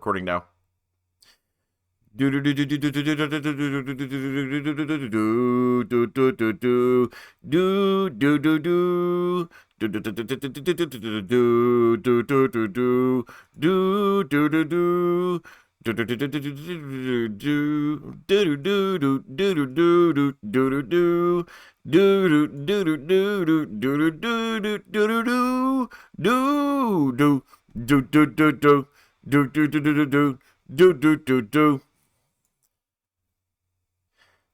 Recording now.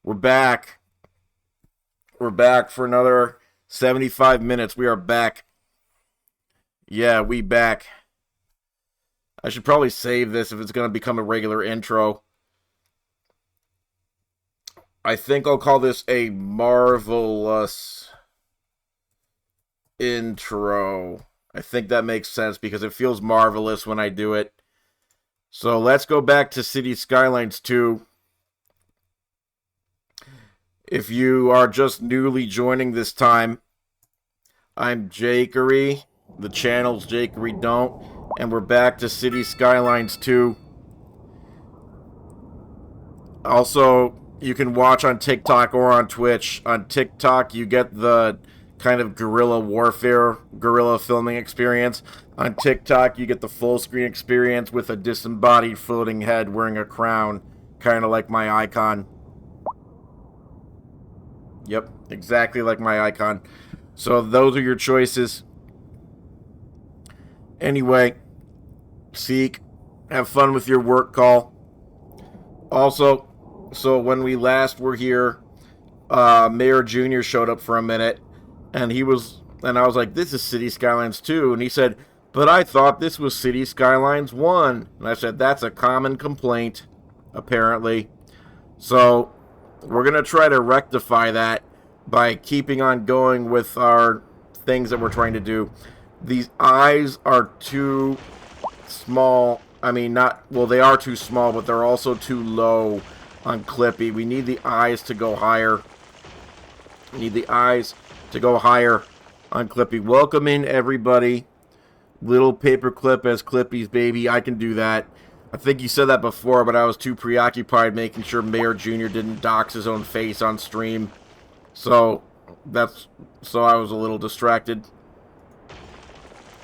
We're back. We're back for another 75 minutes. We are back. Yeah, we back. I should probably save this if it's going to become a regular intro. I think I'll call this a marvelous intro. I think that makes sense because it feels marvelous when I do it. So let's go back to City Skylines 2. If you are just newly joining this time, I'm Jakery. The channel's jakeydon't, and we're back to City Skylines 2. Also, you can watch on TikTok or on Twitch. On TikTok, you get the kind of guerrilla warfare, guerrilla filming experience. On TikTok, you get the full screen experience with a disembodied floating head wearing a crown, kind of like my icon. Yep, exactly like my icon. So those are your choices. Anyway, Seek, have fun with your work call. Also, so when we last were here, Mayor Jr. showed up for a minute, and I was like, this is City Skylines 2, and he said, but I thought this was City Skylines 1. And I said, that's a common complaint, apparently. So we're going to try to rectify that by keeping on going with our things that we're trying to do. These eyes are too small. I mean, they are too small, but they're also too low on Clippy. We need the eyes to go higher. We need the eyes to go higher on Clippy. Welcome in, everybody. Little paperclip as Clippy's baby. I can do that. I think you said that before, but I was too preoccupied making sure Mayor Jr. didn't dox his own face on stream. So I was a little distracted.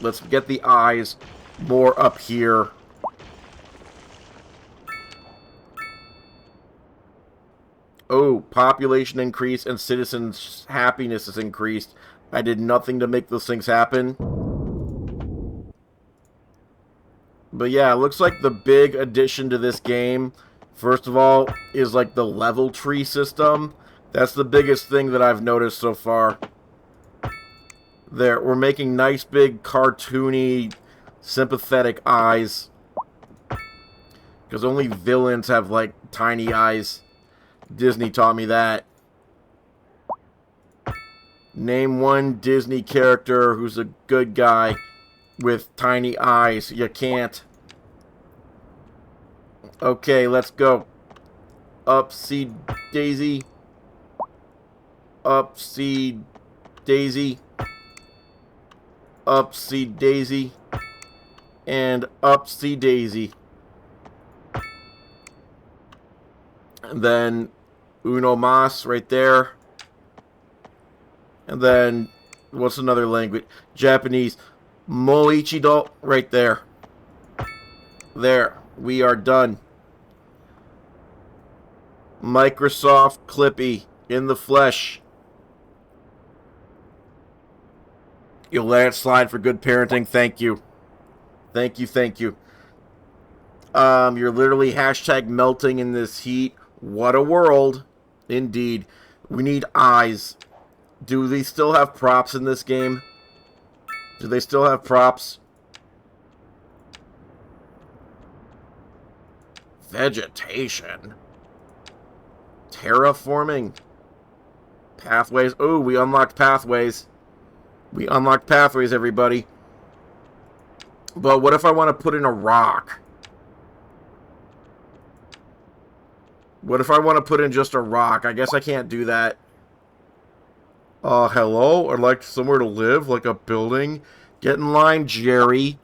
Let's get the eyes more up here. Oh, population increase and citizens' happiness is increased. I did nothing to make those things happen. But yeah, it looks like the big addition to this game, first of all, is like the level tree system. That's the biggest thing that I've noticed so far. There, we're making nice, big, cartoony, sympathetic eyes. Because only villains have, like, tiny eyes. Disney taught me that. Name one Disney character who's a good guy with tiny eyes. You can't. Okay, let's go. Upsy Daisy. Upsy Daisy. Upsy Daisy. And Upsy Daisy. And then Uno Mas right there. And then, what's another language? Japanese. Moichido right there. There. We are done. Microsoft Clippy in the flesh. You'll let it slide for good parenting. Thank you. Thank you, thank you. You're literally hashtag melting in this heat. What a world. Indeed. We need eyes. Do they still have props in this game? Do they still have props? Vegetation. Terraforming. Pathways. Oh, we unlocked pathways. We unlocked pathways, everybody. But what if I want to put in a rock? What if I want to put in just a rock? I guess I can't do that. Hello? I'd like somewhere to live, like a building. Get in line, Jerry.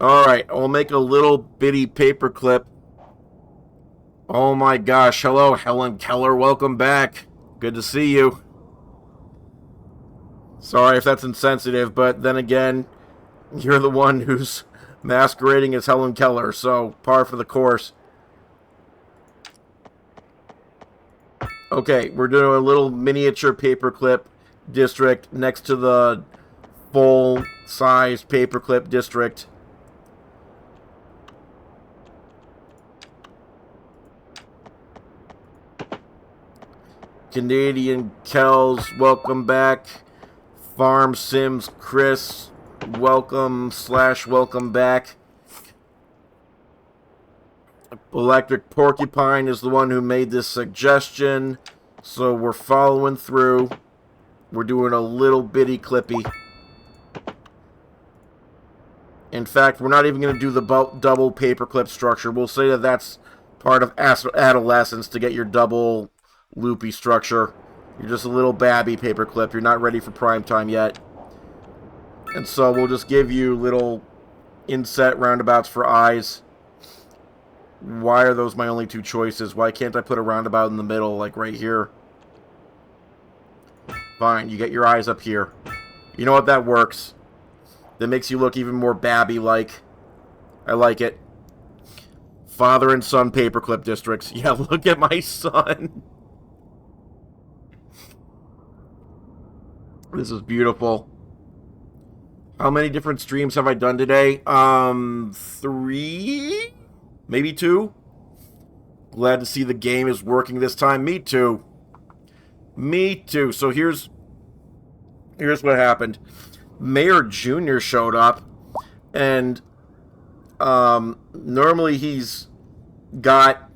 Alright, I'll make a little bitty paperclip. Oh my gosh, hello Helen Keller, welcome back. Good to see you. Sorry if that's insensitive, but then again, you're the one who's masquerading as Helen Keller, so par for the course. Okay, we're doing a little miniature paperclip district next to the full-size paperclip district. Canadian Kells, welcome back. Farm Sims Chris, welcome back. Electric Porcupine is the one who made this suggestion, so we're following through. We're doing a little bitty clippy. In fact, we're not even going to do the double paperclip structure. We'll say that that's part of adolescence to get your double loopy structure. You're just a little babby paperclip. You're not ready for prime time yet. And so we'll just give you little inset roundabouts for eyes. Why are those my only two choices? Why can't I put a roundabout in the middle, like right here? Fine, you get your eyes up here. You know what? That works. That makes you look even more babby-like. I like it. Father and son paperclip districts. Yeah, look at my son. This is beautiful. How many different streams have I done today? 3? Maybe 2? Glad to see the game is working this time. Me too. Me too. So here's what happened. Mayor Jr. showed up, and normally he's got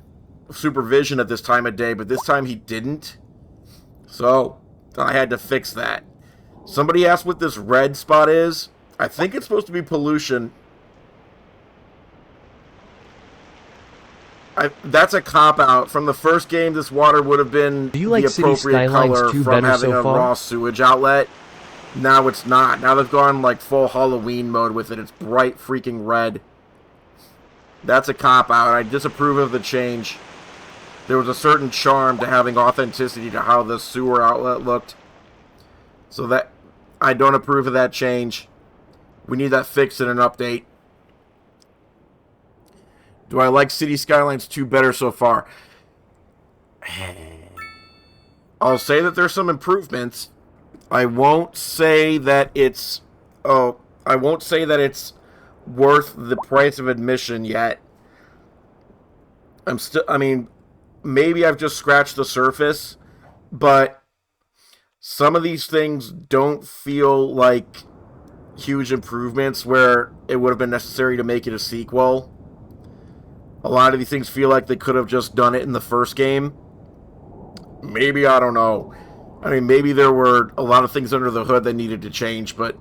supervision at this time of day, but this time he didn't. So I had to fix that. Somebody asked what this red spot is. I think it's supposed to be pollution. That's a cop-out. From the first game, this water would have been the appropriate color from having a raw sewage outlet. Now it's not. Now they've gone like full Halloween mode with it. It's bright freaking red. That's a cop-out. I disapprove of the change. There was a certain charm to having authenticity to how the sewer outlet looked. So that I don't approve of that change. We need that fixed in an update. Do I like City Skylines 2 better so far? I'll say that there's some improvements. I won't say that it's worth the price of admission yet. I mean, maybe I've just scratched the surface, but some of these things don't feel like huge improvements where it would have been necessary to make it a sequel. A lot of these things feel like they could have just done it in the first game. Maybe, I don't know. I mean, maybe there were a lot of things under the hood that needed to change, but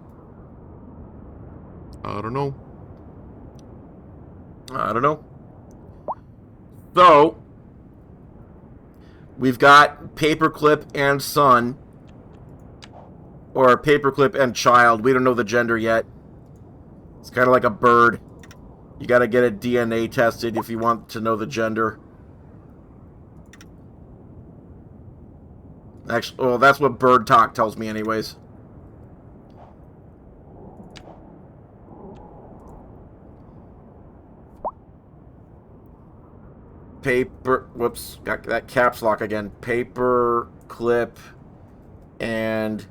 I don't know. I don't know. So, we've got Paperclip and Son. Or Paperclip and Child. We don't know the gender yet. It's kind of like a bird. You got to get it DNA tested if you want to know the gender. Actually, well, that's what Bird Talk tells me anyways. Whoops, got that caps lock again. Paperclip and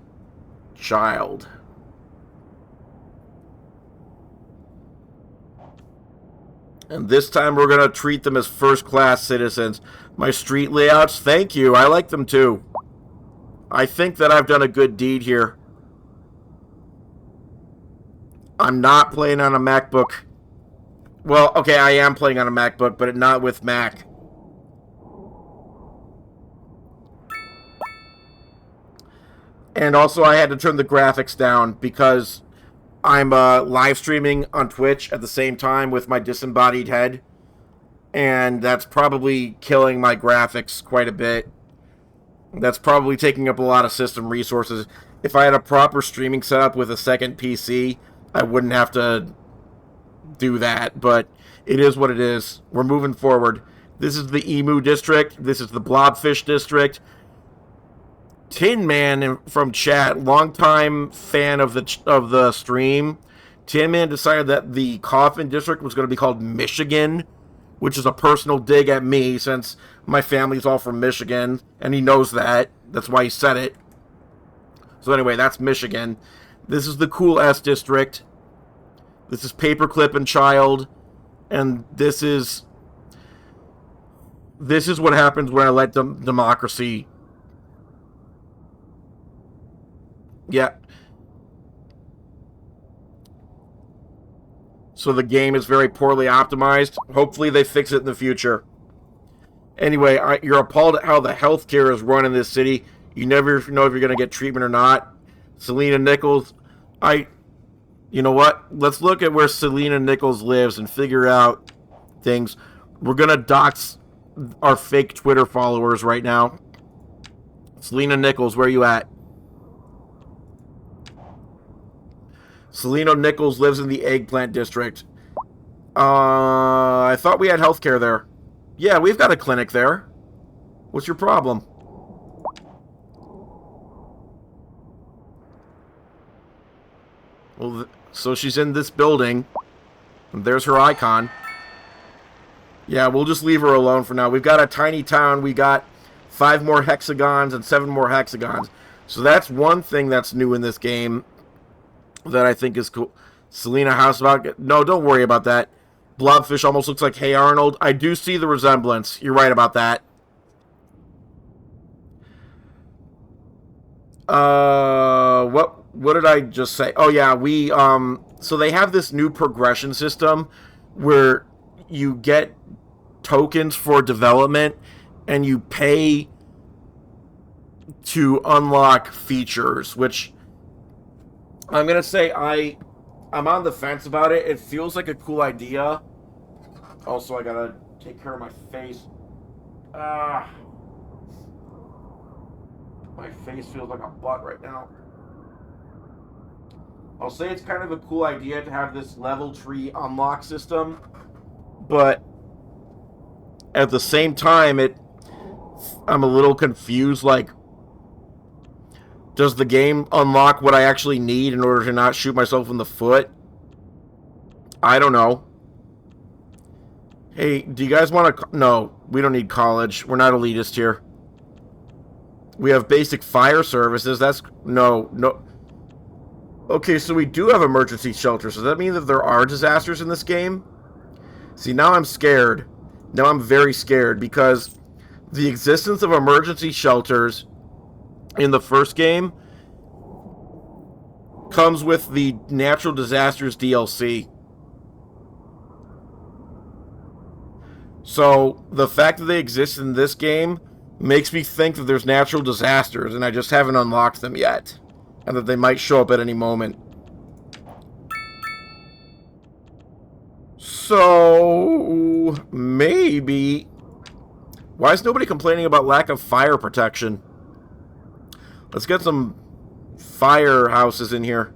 Child. And this time we're going to treat them as first-class citizens. My street layouts, thank you. I like them too. I think that I've done a good deed here. I'm not playing on a MacBook. Well, okay, I am playing on a MacBook, but not with Mac. And also I had to turn the graphics down because I'm live streaming on Twitch at the same time with my disembodied head. And that's probably killing my graphics quite a bit. That's probably taking up a lot of system resources. If I had a proper streaming setup with a second PC, I wouldn't have to do that, but it is what it is. We're moving forward. This is the Emu District. This is the Blobfish District. Tin Man from chat, longtime fan of the stream. Tin Man decided that the Coffin District was going to be called Michigan, which is a personal dig at me since my family's all from Michigan, and he knows that. That's why he said it. So anyway, that's Michigan. This is the Cool S District. This is Paperclip and Child, and this is what happens when I let democracy. Yeah. So the game is very poorly optimized. Hopefully they fix it in the future. Anyway, you're appalled at how the healthcare is run in this city. You never know if you're going to get treatment or not. Selena Nichols, you know what? Let's look at where Selena Nichols lives and figure out things. We're going to dox our fake Twitter followers right now. Selena Nichols, where are you at? Selena Nichols lives in the Eggplant District. I thought we had healthcare there. Yeah, we've got a clinic there. What's your problem? Well, so she's in this building. And there's her icon. Yeah, we'll just leave her alone for now. We've got a tiny town. We got 5 more hexagons and 7 more hexagons. So that's one thing that's new in this game that I think is cool. Selena Houseback. No, don't worry about that. Blobfish almost looks like Hey Arnold. I do see the resemblance. You're right about that. What did I just say? Oh yeah, so they have this new progression system where you get tokens for development and you pay to unlock features, which I'm going to say I'm on the fence about it. It feels like a cool idea. Also, I got to take care of my face. My face feels like a butt right now. I'll say it's kind of a cool idea to have this level tree unlock system, but at the same time, I'm a little confused, like, does the game unlock what I actually need in order to not shoot myself in the foot? I don't know. Hey, do you guys want to... No, we don't need college. We're not elitist here. We have basic fire services. That's... No. Okay, so we do have emergency shelters. Does that mean that there are disasters in this game? See, now I'm scared. Now I'm very scared because the existence of emergency shelters in the first game comes with the Natural Disasters DLC. So the fact that they exist in this game makes me think that there's natural disasters and I just haven't unlocked them yet, and that they might show up at any moment. So maybe... Why is nobody complaining about lack of fire protection? Let's get some firehouses in here.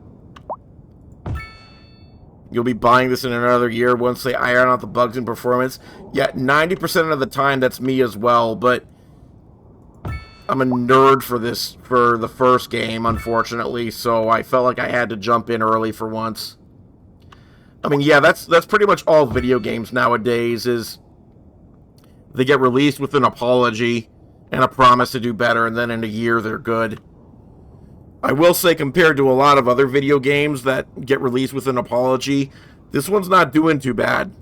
You'll be buying this in another year once they iron out the bugs in performance. Yeah, 90% of the time that's me as well, but I'm a nerd for this, for the first game, unfortunately, so I felt like I had to jump in early for once. I mean, yeah, that's pretty much all video games nowadays, is they get released with an apology and a promise to do better, and then in a year they're good. I will say, compared to a lot of other video games that get released with an apology, this one's not doing too bad.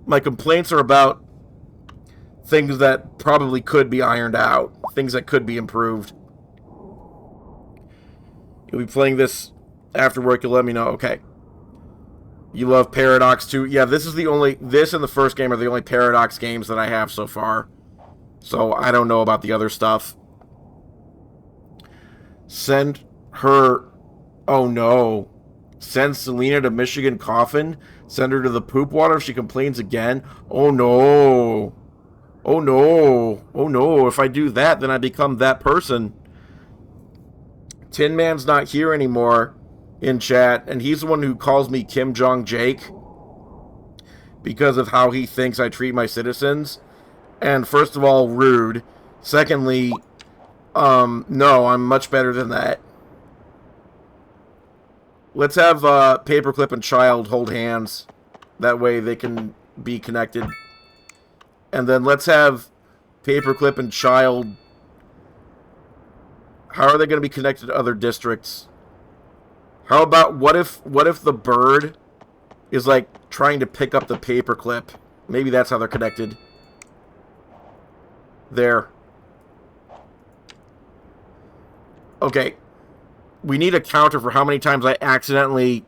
My complaints are about things that probably could be ironed out, things that could be improved. You'll be playing this after work, you'll let me know. Okay. You love Paradox too? Yeah, this and the first game are the only Paradox games that I have so far. So I don't know about the other stuff. Send her... Oh no. Send Selena to Michigan Coffin? Send her to the poop water if she complains again? Oh no. Oh no. Oh no. If I do that, then I become that person. Tin Man's not here anymore in chat, and he's the one who calls me Kim Jong Jake. because of how he thinks I treat my citizens. And first of all, rude. Secondly, no, I'm much better than that. Let's have Paperclip and Child hold hands. That way they can be connected. And then let's have Paperclip and Child... How are they going to be connected to other districts? How about, what if the bird is, like, trying to pick up the Paperclip? Maybe that's how they're connected. There. Okay. We need a counter for how many times I accidentally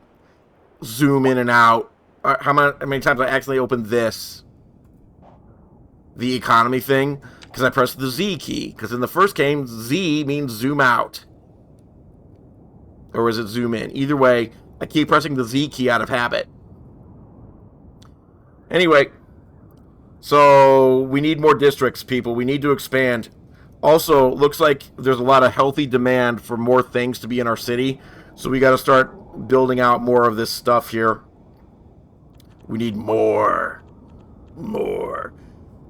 zoom in and out. How many times I accidentally open this. The economy thing. Because I pressed the Z key. Because in the first game, Z means zoom out. Or is it zoom in? Either way, I keep pressing the Z key out of habit. Anyway. So, we need more districts, people. We need to expand. Also, looks like there's a lot of healthy demand for more things to be in our city. So we got to start building out more of this stuff here. We need more. More.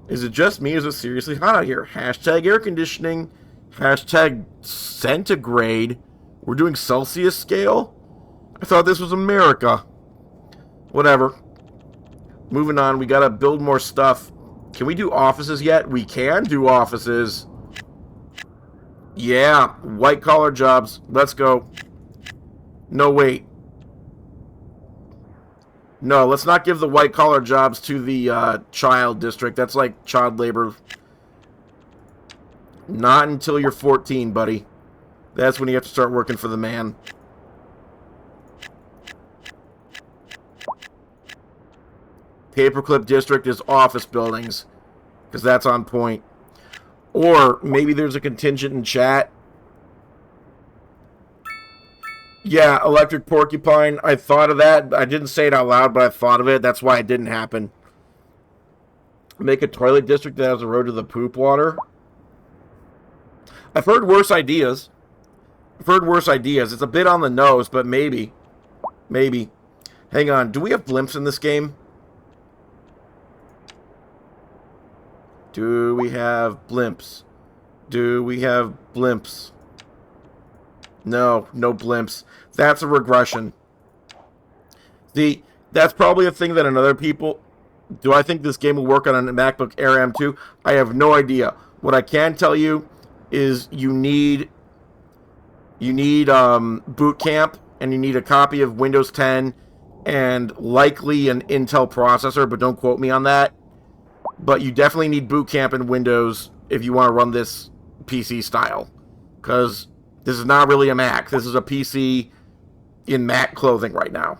Is it just me? Is it seriously hot out here? Hashtag air conditioning. Hashtag centigrade. We're doing Celsius scale? I thought this was America. Whatever. Moving on. We got to build more stuff. Can we do offices yet? We can do offices. Yeah. White collar jobs. Let's go. No, wait. No, let's not give the white-collar jobs to the child district. That's like child labor. Not until you're 14, buddy. That's when you have to start working for the man. Paperclip district is office buildings. Because that's on point. Or maybe there's a contingent in chat. Yeah, electric porcupine. I thought of that. I didn't say it out loud, but I thought of it. That's why it didn't happen. Make a toilet district that has a road to the poop water. I've heard worse ideas. It's a bit on the nose, but maybe. Maybe. Hang on. Do we have blimps in this game? Do we have blimps? Do we have blimps? No, no blimps. That's a regression. That's probably a thing that another people... Do I think this game will work on a MacBook Air M2? I have no idea. What I can tell you is you need Boot Camp, and you need a copy of Windows 10, and likely an Intel processor, but don't quote me on that. But you definitely need Boot Camp and Windows if you want to run this PC style. Because... this is not really a Mac. This is a PC in Mac clothing right now.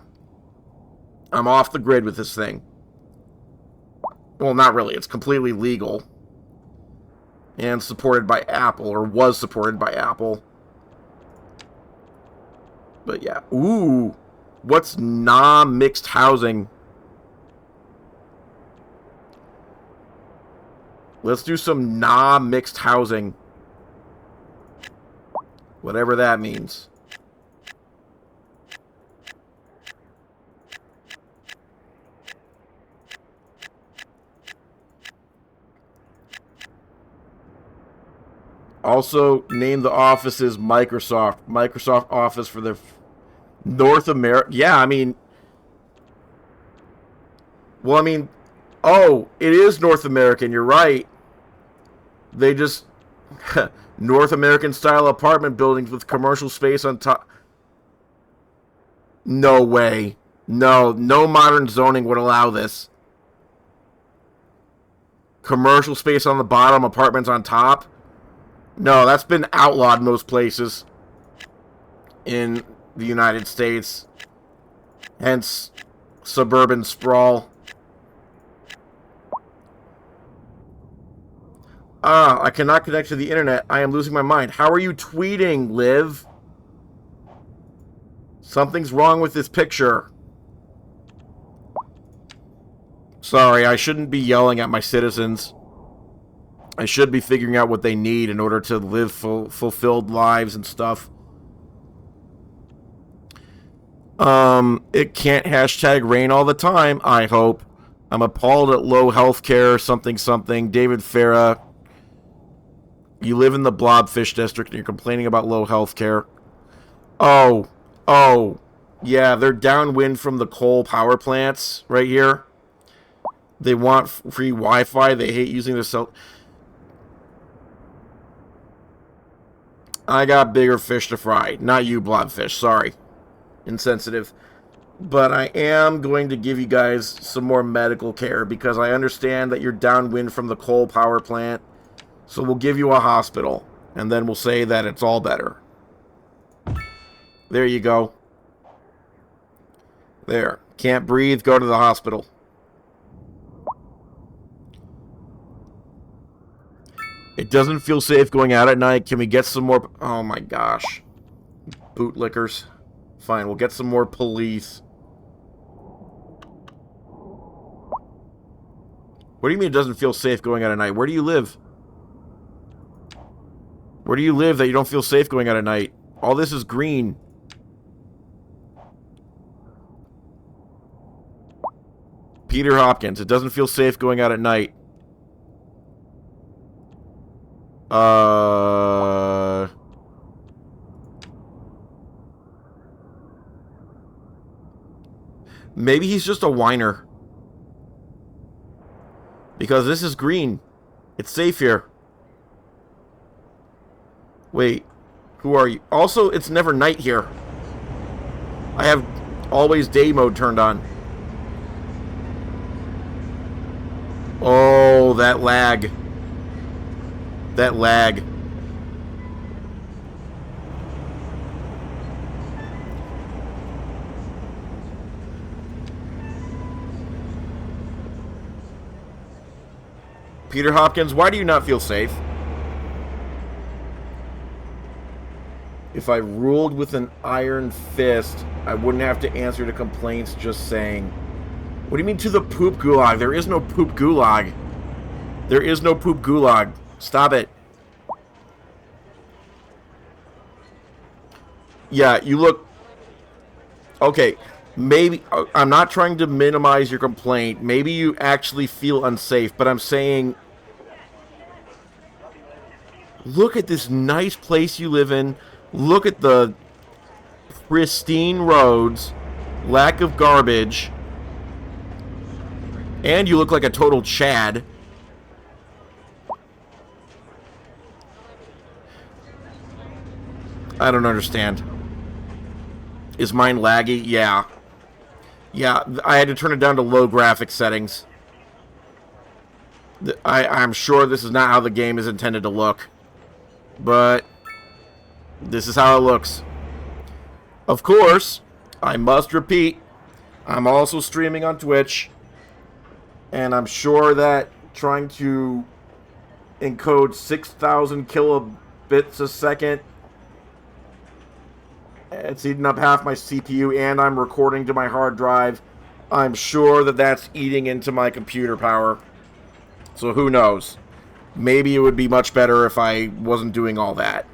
I'm off the grid with this thing. Well, not really. It's completely legal. And supported by Apple, or was supported by Apple. But yeah. Ooh. What's mixed housing? Let's do some mixed housing. Whatever that means. Also, name the offices Microsoft. Microsoft Office for the North America. Yeah, I mean... Well, I mean... Oh, it is North American. You're right. They just... North American style apartment buildings with commercial space on top. No way. No modern zoning would allow this. Commercial space on the bottom, apartments on top. No, that's been outlawed most places in the United States. Hence, suburban sprawl. I cannot connect to the internet. I am losing my mind. How are you tweeting, Liv? Something's wrong with this picture. Sorry, I shouldn't be yelling at my citizens. I should be figuring out what they need in order to live fulfilled lives and stuff. It can't hashtag rain all the time, I hope. I'm appalled at low health care, something, something. David Farah, you live in the Blobfish District and you're complaining about low health care. Oh, yeah, they're downwind from the coal power plants right here. They want free Wi-Fi. They hate using their cell. I got bigger fish to fry. Not you, Blobfish. Sorry. Insensitive. But I am going to give you guys some more medical care because I understand that you're downwind from the coal power plant. So we'll give you a hospital. And then we'll say that it's all better. There you go. There. Can't breathe. Go to the hospital. It doesn't feel safe going out at night. Can we get some more... Oh my gosh. Bootlickers. Fine, we'll get some more police. What do you mean it doesn't feel safe going out at night? Where do you live? Where do you live that you don't feel safe going out at night? All this is green. Peter Hopkins. It doesn't feel safe going out at night. Maybe he's just a whiner. Because this is green. It's safe here. Wait. Who are you? Also, it's never night here. I have always day mode turned on. Oh, that lag. That lag. Peter Hopkins, why do you not feel safe? If I ruled with an iron fist, I wouldn't have to answer to complaints just saying. What do you mean to the poop gulag? There is no poop gulag. There is no poop gulag. Stop it. Yeah, you look... Okay, maybe... I'm not trying to minimize your complaint. Maybe you actually feel unsafe, but I'm saying... Look at this nice place you live in. Look at the pristine roads. Lack of garbage. And you look like a total Chad. I don't understand. Is mine laggy? Yeah. Yeah, I had to turn it down to low graphic settings. I'm sure this is not how the game is intended to look. But this is how it looks. Of course, I must repeat, I'm also streaming on Twitch. And I'm sure that trying to encode 6,000 kilobits a second, it's eating up half my CPU, and I'm recording to my hard drive. I'm sure that that's eating into my computer power. So who knows? Maybe it would be much better if I wasn't doing all that.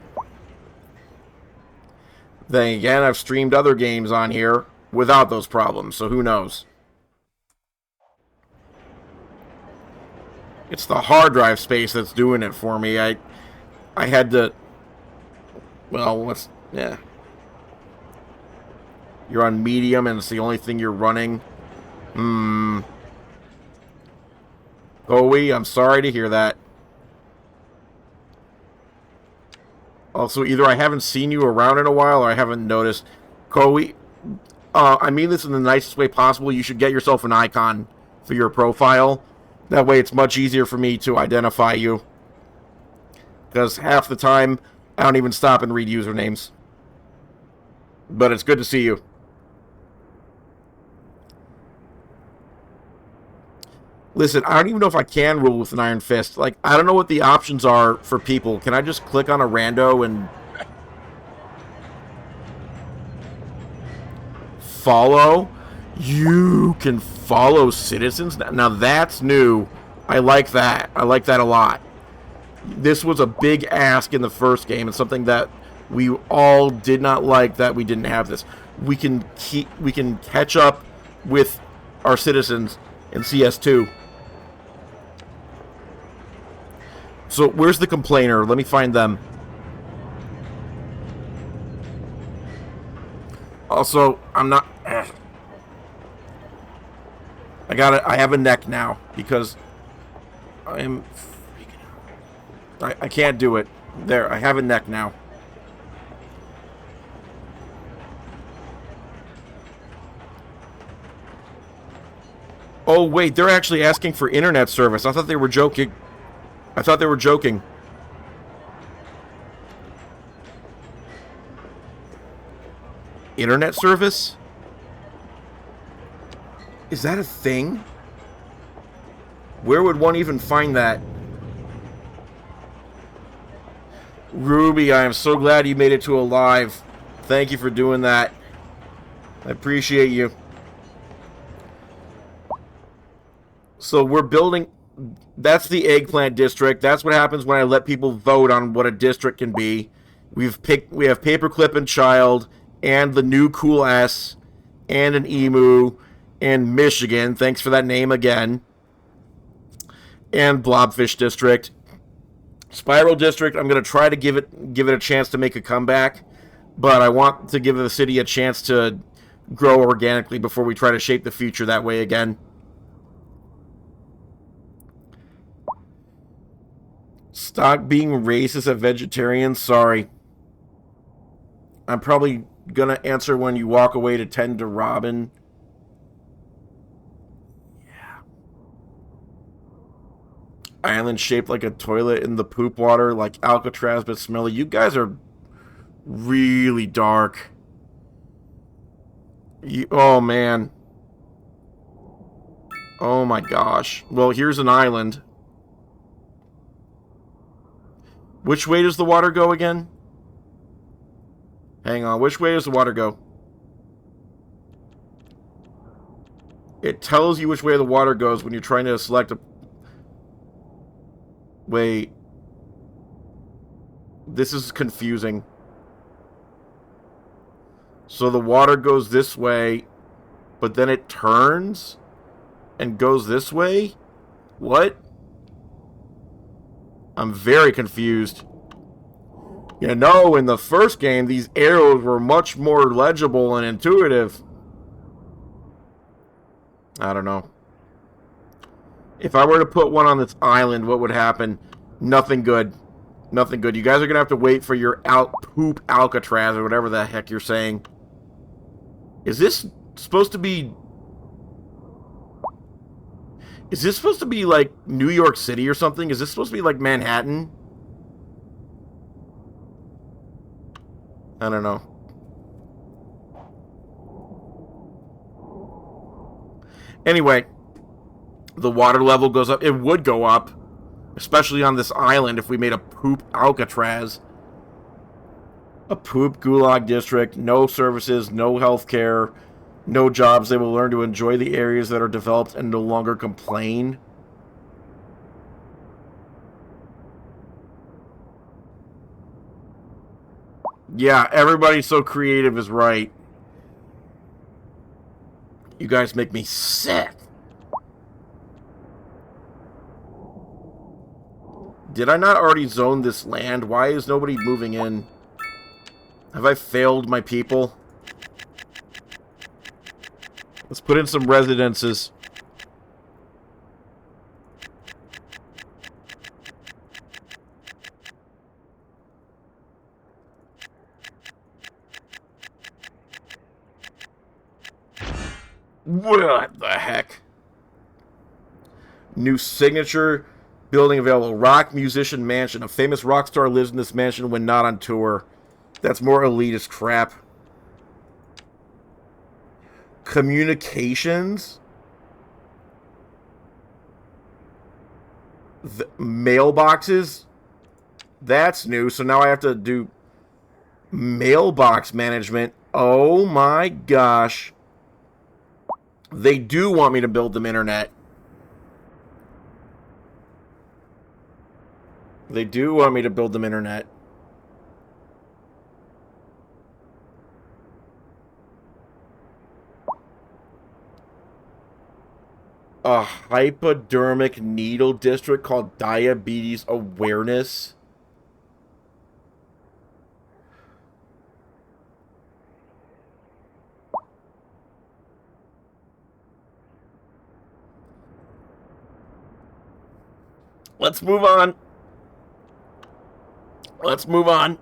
Then again, I've streamed other games on here without those problems, so who knows? It's the hard drive space that's doing it for me. I had to... Well, let's... Yeah. You're on medium and it's the only thing you're running. Bowie, I'm sorry to hear that. Also, either I haven't seen you around in a while or I haven't noticed. Koei, I mean this in the nicest way possible. You should get yourself an icon for your profile. That way it's much easier for me to identify you. Because half the time, I don't even stop and read usernames. But it's good to see you. Listen, I don't even know if I can rule with an iron fist. Like, I don't know what the options are for people. Can I just click on a rando and... follow? You can follow citizens? Now that's new. I like that. I like that a lot. This was a big ask in the first game, and something that we all did not like that we didn't have this. We can catch up with our citizens and CS2. So where's the complainer? Let me find them. Also, I'm not... I have a neck now because I'm freaking out. I can't do it. There, I have a neck now. Oh, wait, they're actually asking for internet service. I thought they were joking. Internet service? Is that a thing? Where would one even find that? Ruby, I am so glad you made it to a live. Thank you for doing that. I appreciate you. So we're building... That's the eggplant district. That's what happens when I let people vote on what a district can be. We have Paperclip and Child, and the new Cool S, and an Emu, and Michigan. Thanks for that name again. And Blobfish District. Spiral District, I'm going to try to give it a chance to make a comeback, but I want to give the city a chance to grow organically before we try to shape the future that way again. Stop being racist at vegetarians. Sorry. I'm probably going to answer when you walk away to tend to Robin. Yeah. Island shaped like a toilet in the poop water, like Alcatraz but smelly. You guys are really dark. Oh, man. Oh, my gosh. Well, here's an island. Which way does the water go again? Hang on. Which way does the water go? It tells you which way the water goes when you're trying to select a... Wait. This is confusing. So the water goes this way, but then it turns and goes this way? What? I'm very confused. You know, in the first game, these arrows were much more legible and intuitive. I don't know. If I were to put one on this island, what would happen? Nothing good. Nothing good. You guys are going to have to wait for your poop Alcatraz or whatever the heck you're saying. Is this supposed to be... Is this supposed to be like New York City or something? Is this supposed to be like Manhattan? I don't know. Anyway, the water level goes up. It would go up, especially on this island if we made a poop Alcatraz. A poop gulag district, no services, no health care, no jobs. They will learn to enjoy the areas that are developed and no longer complain. Yeah, everybody so creative is right. You guys make me sick. Did I not already zone this land? Why is nobody moving in? Have I failed my people? Let's put in some residences. What the heck? New signature building available. Rock musician mansion. A famous rock star lives in this mansion when not on tour. That's more elitist crap. Communications? Mailboxes? That's new. So now I have to do mailbox management. Oh my gosh. They do want me to build them internet. They do want me to build them internet. A hypodermic needle district called Diabetes Awareness. Let's move on. Let's move on.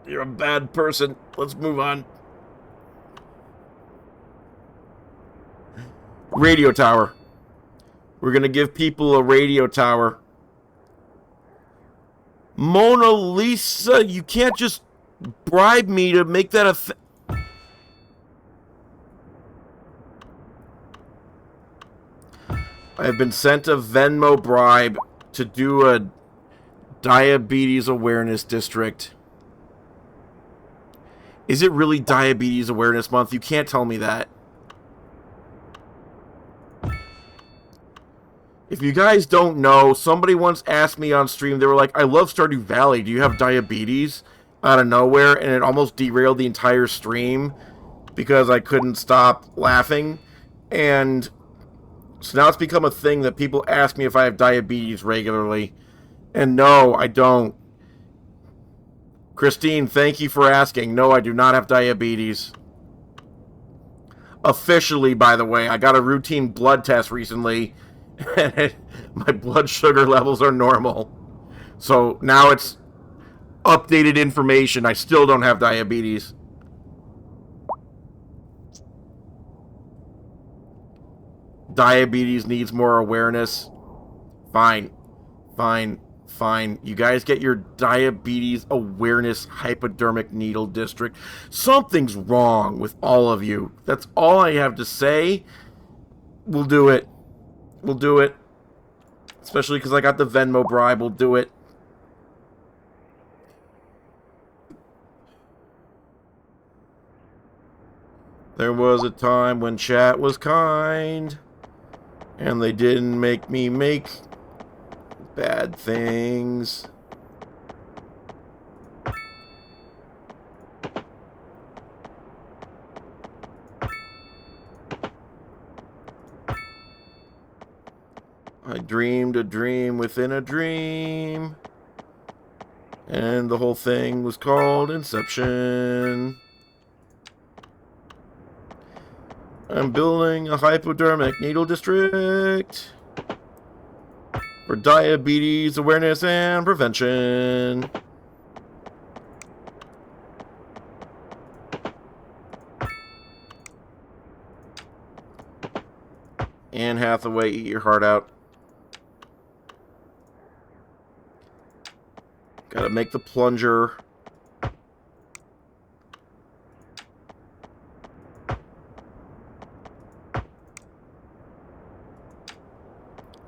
You're a bad person. Let's move on. Radio tower. We're going to give people a radio tower. Mona Lisa, you can't just bribe me to make that a thing. I have been sent a Venmo bribe to do a diabetes awareness district. Is it really Diabetes Awareness Month? You can't tell me that. If you guys don't know, somebody once asked me on stream, they were like, I love Stardew Valley. Do you have diabetes? Out of nowhere, and it almost derailed the entire stream because I couldn't stop laughing. And so now it's become a thing that people ask me if I have diabetes regularly. And no, I don't. Christine, thank you for asking. No, I do not have diabetes. Officially, by the way, I got a routine blood test recently, and my blood sugar levels are normal. So now it's updated information. I still don't have diabetes. Diabetes needs more awareness. Fine. Fine. Fine. You guys get your diabetes awareness hypodermic needle district. Something's wrong with all of you. That's all I have to say. We'll do it. We'll do it. Especially because I got the Venmo bribe. We'll do it. There was a time when chat was kind, and they didn't make me make bad things. I dreamed a dream within a dream, and the whole thing was called Inception. I'm building a hypodermic needle district for diabetes awareness and prevention. Anne Hathaway, eat your heart out. Gotta make the plunger.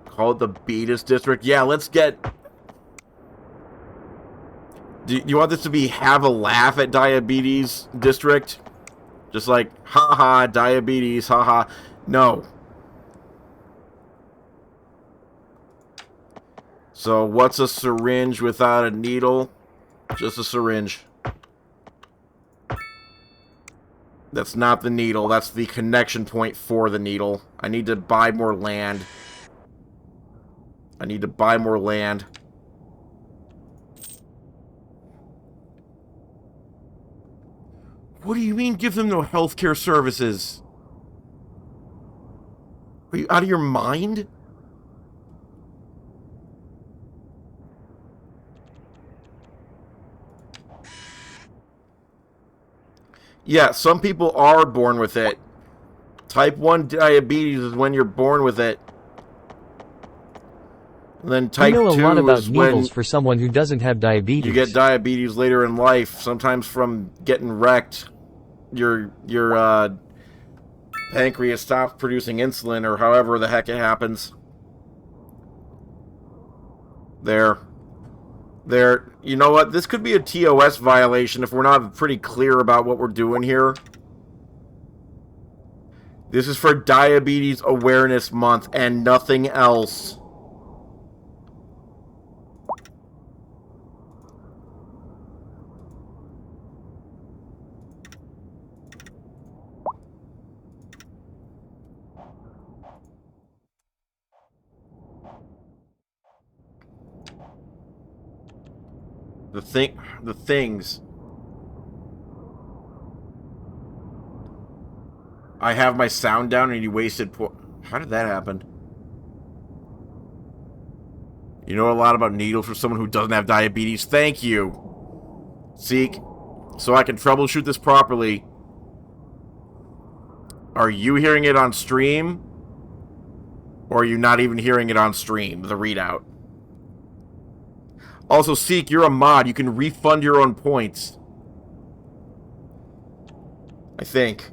Call it the Beatus District. Yeah, let's get... Do you want this to be have a laugh at Diabetes District? Just like, haha, diabetes, haha. No. So, what's a syringe without a needle? Just a syringe. That's not the needle. That's the connection point for the needle. I need to buy more land. I need to buy more land. What do you mean give them no healthcare services? Are you out of your mind? Yeah, some people are born with it. Type 1 diabetes is when you're born with it. And then type 2 I know a lot about is when needles for someone who doesn't have diabetes. you get diabetes later in life, sometimes from getting wrecked. Your pancreas stops producing insulin, or however the heck it happens. There. You know what? This could be a TOS violation if we're not pretty clear about what we're doing here. This is for Diabetes Awareness Month and nothing else. The things. I have my sound down and you wasted How did that happen? You know a lot about needles for someone who doesn't have diabetes. Thank you. Seek. So I can troubleshoot this properly. Are you hearing it on stream? Or are you not even hearing it on stream, the readout? Also, Seek, you're a mod. You can refund your own points. I think.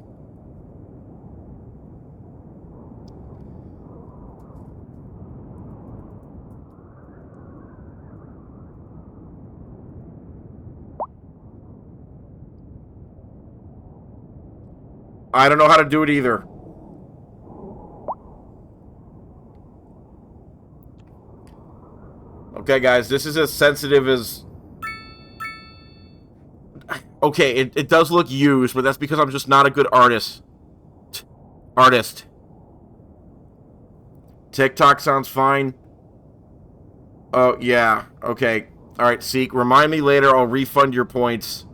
I don't know how to do it either. Okay, guys, this is as sensitive as... Okay, it does look used, but that's because I'm just not a good artist. TikTok sounds fine. Oh, yeah. Okay. Alright, Seek, remind me later. I'll refund your points.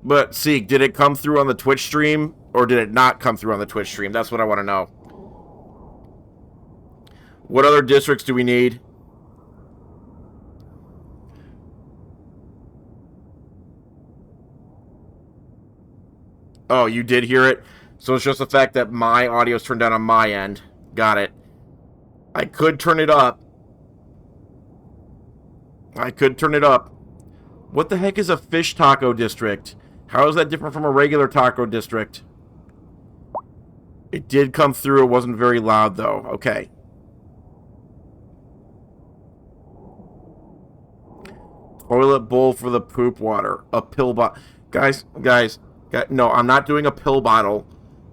But, Seek, did it come through on the Twitch stream? Or did it not come through on the Twitch stream? That's what I want to know. What other districts do we need? Oh, you did hear it? So it's just the fact that my audio's turned down on my end. Got it. I could turn it up. What the heck is a fish taco district? How is that different from a regular taco district? It did come through. It wasn't very loud, though. Okay. Toilet bowl for the poop water. A pill bottle. Guys, no, I'm not doing a pill bottle.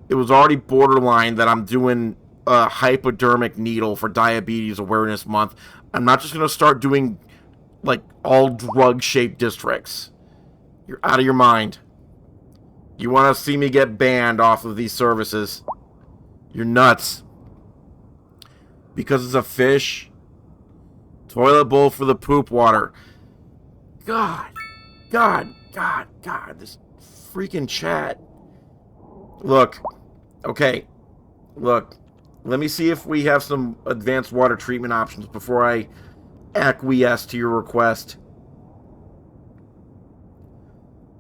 It was already borderline that I'm doing a hypodermic needle for Diabetes Awareness Month. I'm not just going to start doing, like, all drug-shaped districts. You're out of your mind. You want to see me get banned off of these services. You're nuts. Because it's a fish. Toilet bowl for the poop water. God. This freaking chat. Look. Okay. Look. Let me see if we have some advanced water treatment options before I acquiesce to your request.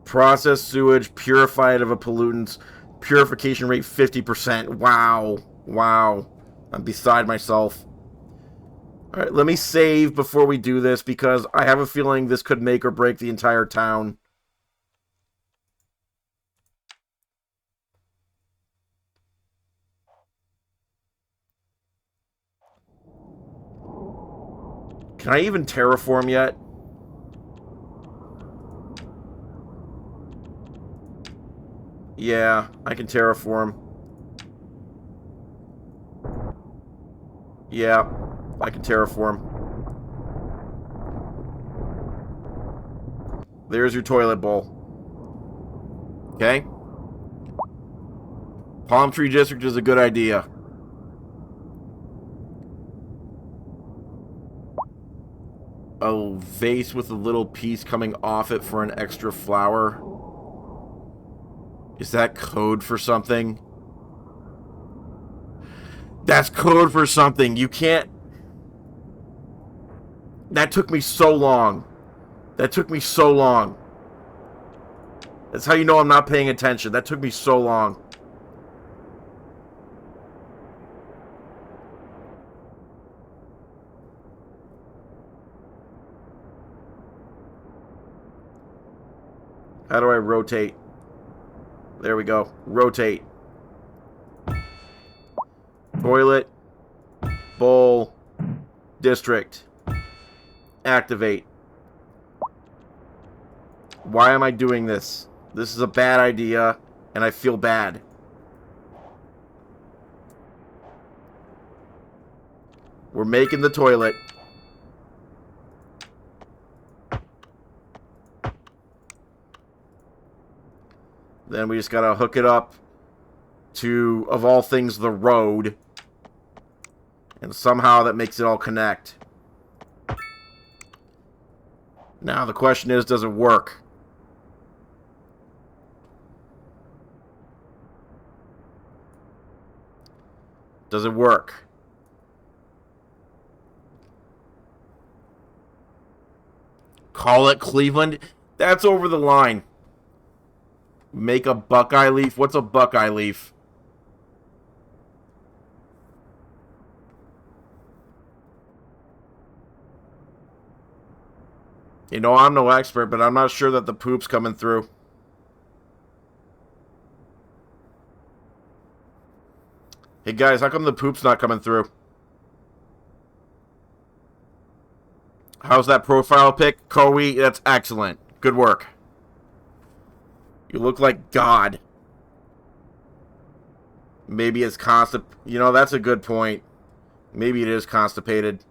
Processed sewage, purified of a pollutants, purification rate 50%. Wow. I'm beside myself. Alright, let me save before we do this because I have a feeling this could make or break the entire town. Can I even terraform yet? Yeah, I can terraform. Yeah, I can terraform. There's your toilet bowl. Okay? Palm Tree District is a good idea. A vase with a little piece coming off it for an extra flower. Is that code for something? That's code for something. You can't... That took me so long. That's how you know I'm not paying attention. That took me so long. How do I rotate? There we go. Rotate. Toilet. Bowl. District. Activate. Why am I doing this? This is a bad idea, and I feel bad. We're making the toilet. Then we just gotta hook it up to, of all things, the road. And somehow that makes it all connect. Now the question is, does it work? Does it work? Call it Cleveland? That's over the line. Make a Buckeye leaf? What's a Buckeye leaf? You know, I'm no expert, but I'm not sure that the poop's coming through. Hey guys, how come the poop's not coming through? How's that profile pic? Koei, that's excellent. Good work. You look like God. Maybe it's constipated. You know, that's a good point. Maybe it is constipated.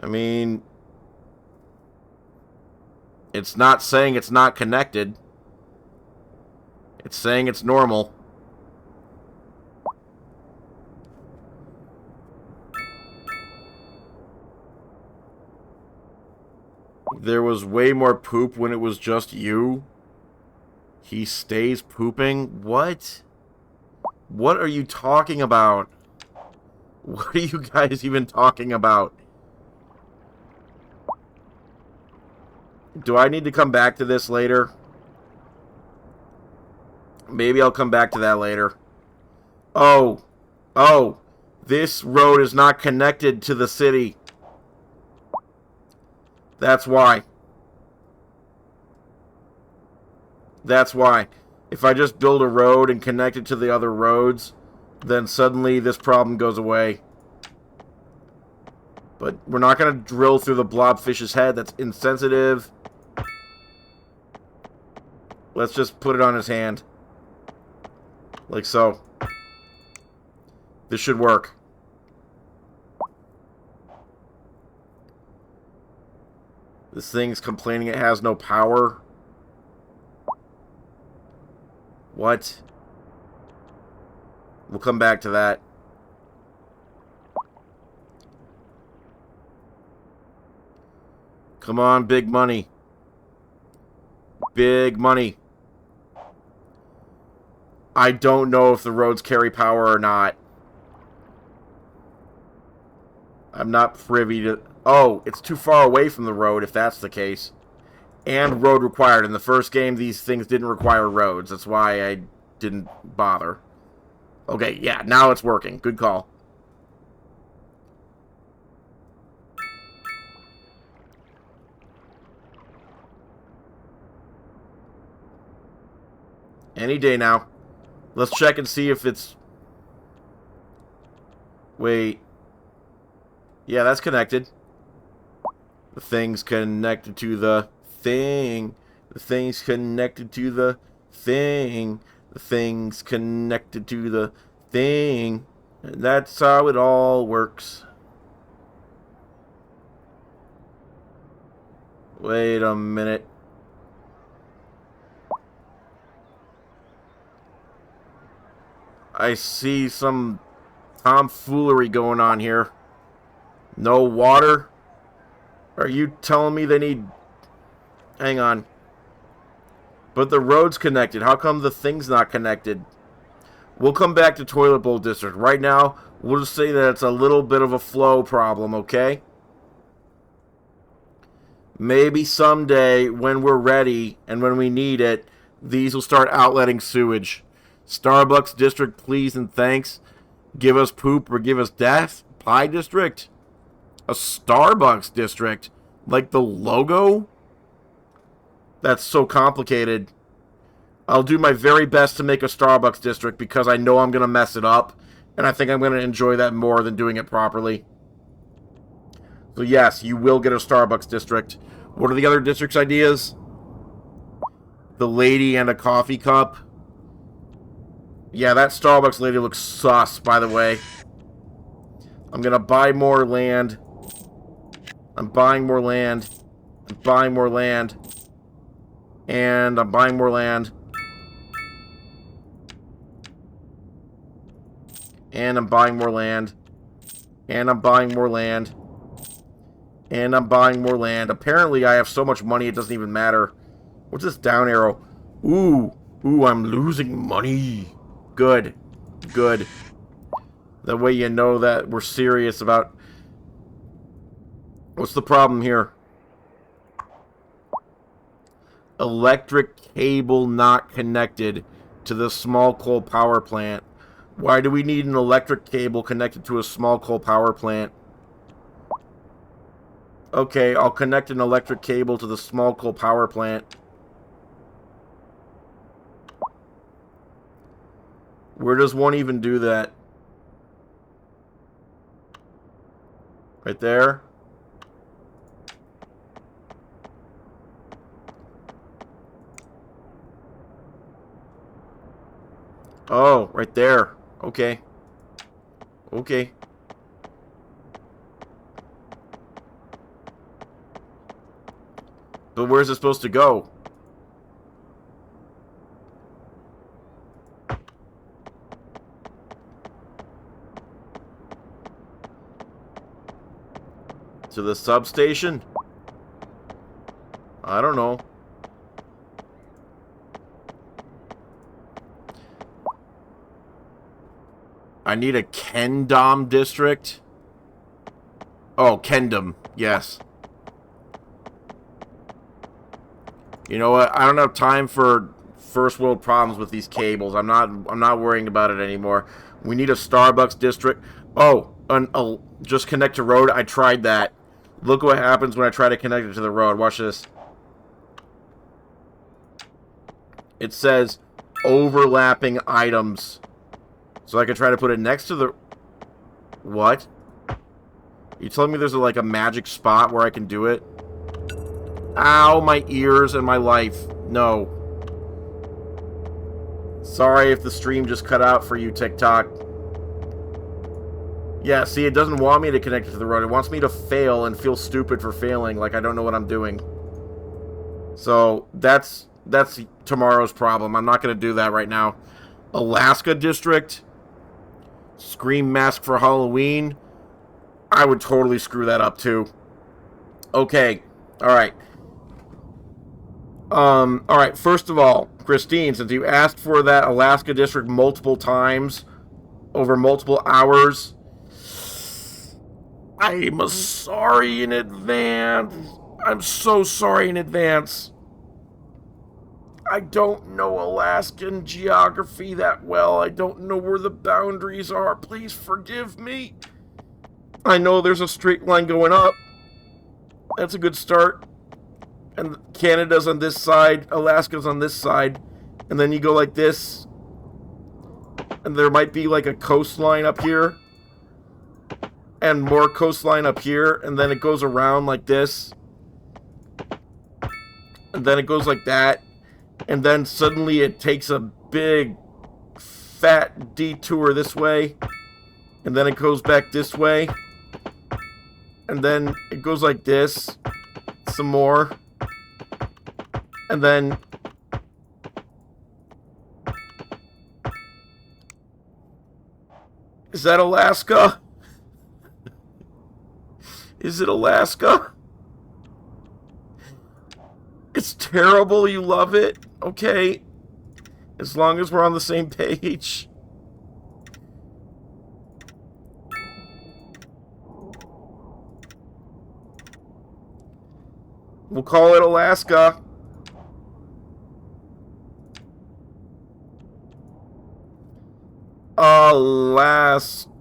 I mean, it's not saying it's not connected. It's saying it's normal. There was way more poop when it was just you. He stays pooping? What? What are you talking about? What are you guys even talking about? Do I need to come back to this later? Maybe I'll come back to that later. Oh. Oh. This road is not connected to the city. That's why. That's why. If I just build a road and connect it to the other roads, then suddenly this problem goes away. But we're not going to drill through the blobfish's head. That's insensitive. Let's just put it on his hand. Like so. This should work. This thing's complaining it has no power. What? We'll come back to that. Come on, big money. Big money. I don't know if the roads carry power or not. I'm not privy to... Oh, it's too far away from the road if that's the case. And road required. In the first game, these things didn't require roads. That's why I didn't bother. Okay, yeah, now it's working. Good call. Any day now. Let's check and see if it's... Wait. Yeah, that's connected. The thing's connected to the thing. The thing's connected to the thing. The thing's connected to the thing. And that's how it all works. Wait a minute. I see some tomfoolery going on here. No water? Are you telling me they need... Hang on. But the road's connected. How come the thing's not connected? We'll come back to Toilet Bowl District. Right now, we'll just say that it's a little bit of a flow problem, okay? Maybe someday, when we're ready and when we need it, these will start outletting sewage. Starbucks District, please and thanks. Give us poop or give us death. Pie District? A Starbucks District? Like the logo? That's so complicated. I'll do my very best to make a Starbucks District because I know I'm going to mess it up. And I think I'm going to enjoy that more than doing it properly. So yes, you will get a Starbucks District. What are the other districts' ideas? The lady and a coffee cup. Yeah, that Starbucks lady looks sus, by the way. I'm going to buy more land. I'm buying more land. I'm buying more land. And I'm buying more land. And I'm buying more land. And I'm buying more land. And I'm buying more land. Apparently, I have so much money, it doesn't even matter. What's this down arrow? Ooh. Ooh, I'm losing money. Good. Good. That way you know that we're serious about... What's the problem here? Electric cable not connected to the small coal power plant. Why do we need an electric cable connected to a small coal power plant? Okay, I'll connect an electric cable to the small coal power plant. Where does one even do that? Right there? Oh, right there. Okay. Okay. But where's it supposed to go? To the substation? I don't know. I need a Kendom district. Oh, Kendom. Yes. You know what? I don't have time for first world problems with these cables. I'm not worrying about it anymore. We need a Starbucks district. Oh, just connect to road. I tried that. Look what happens when I try to connect it to the road. Watch this. It says overlapping items. So I can try to put it next to the... What? You telling me there's like a magic spot where I can do it? Ow, my ears and my life. No. Sorry if the stream just cut out for you, TikTok. Yeah, see, it doesn't want me to connect it to the road. It wants me to fail and feel stupid for failing, like I don't know what I'm doing. So, that's tomorrow's problem. I'm not going to do that right now. Alaska District. Scream Mask for Halloween. I would totally screw that up, too. Okay. Alright. Alright, first of all, Christine, since you asked for that Alaska District multiple times, over multiple hours, I'm sorry in advance. I'm so sorry in advance. I don't know Alaskan geography that well. I don't know where the boundaries are. Please forgive me. I know there's a straight line going up. That's a good start. And Canada's on this side, Alaska's on this side. And then you go like this. And there might be like a coastline up here. And more coastline up here. And then it goes around like this. And then it goes like that. And then suddenly it takes a big fat detour this way. And then it goes back this way. And then it goes like this. Some more. And then... Is that Alaska? Is it Alaska? It's terrible, you love it? Okay. As long as we're on the same page. We'll call it Alaska. Alaska.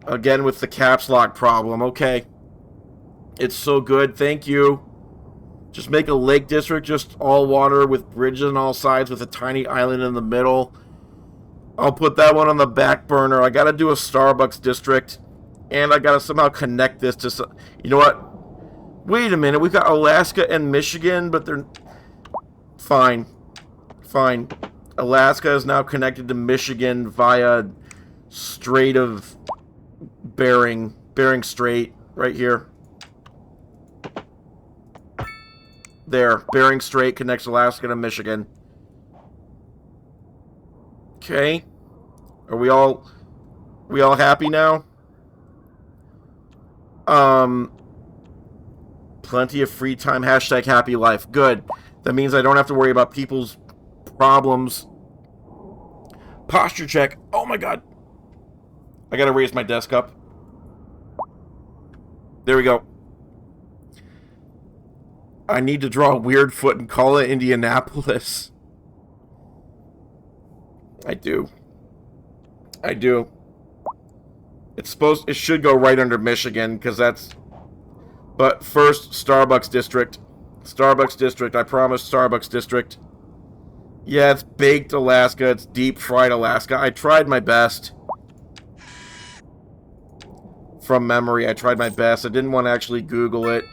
Again with the caps lock problem. Okay. It's so good. Thank you. Just make a lake district, just all water with bridges on all sides with a tiny island in the middle. I'll put that one on the back burner. I gotta do a Starbucks district. And I gotta somehow connect this to some... You know what? Wait a minute. We've got Alaska and Michigan, but they're... Fine. Fine. Alaska is now connected to Michigan via Strait of Bering. Bering Strait. Right here. There. Bering Strait connects Alaska to Michigan. Okay. Are we all happy now? Plenty of free time. Hashtag happy life. Good. That means I don't have to worry about people's problems. Posture check. Oh my god. I gotta raise my desk up. There we go. I need to draw a weird foot and call it Indianapolis. I do. It should go right under Michigan, because that's... But first, Starbucks District. Starbucks District. I promise, Starbucks District. Yeah, it's baked Alaska. It's deep fried Alaska. I tried my best. From memory, I tried my best. I didn't want to actually Google it,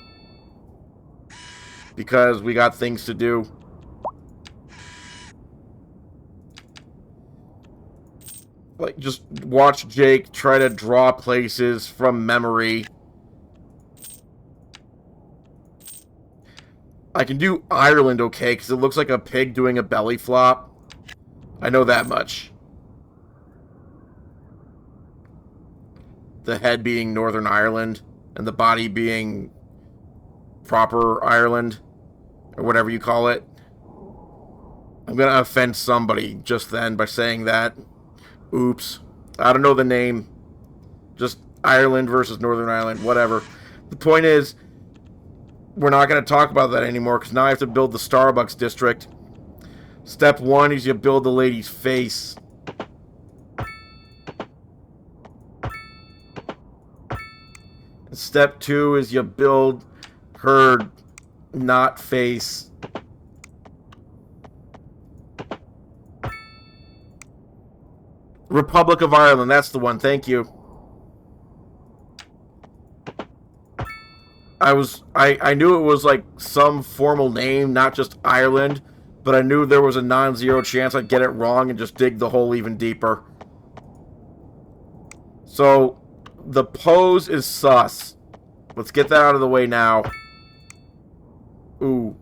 because we got things to do. Like, just watch Jake try to draw places from memory. I can do Ireland okay, because it looks like a pig doing a belly flop. I know that much. The head being Northern Ireland, and the body being proper Ireland, or whatever you call it. I'm going to offend somebody just then by saying that. Oops. I don't know the name. Just Ireland versus Northern Ireland, whatever. The point is, we're not going to talk about that anymore, because now I have to build the Starbucks District. Step 1 is you build the lady's face. Step 2 is you build her not face. Republic of Ireland, that's the one, thank you. I knew it was like some formal name, not just Ireland, but I knew there was a non-zero chance I'd get it wrong and just dig the hole even deeper. So, the pose is sus. Let's get that out of the way now. Ooh.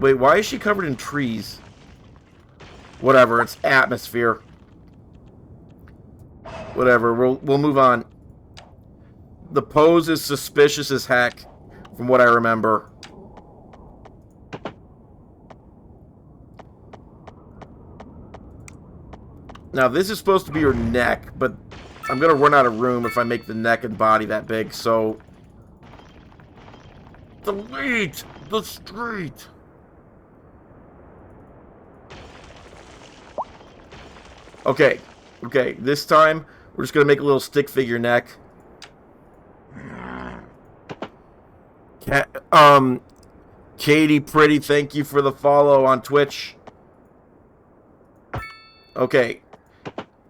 Wait, why is she covered in trees? Whatever, it's atmosphere. Whatever, we'll move on. The pose is suspicious as heck, from what I remember. Now, this is supposed to be her neck, but I'm going to run out of room if I make the neck and body that big, so... Delete the street! Okay, this time, we're just going to make a little stick figure neck. Katie Pretty, thank you for the follow on Twitch. Okay.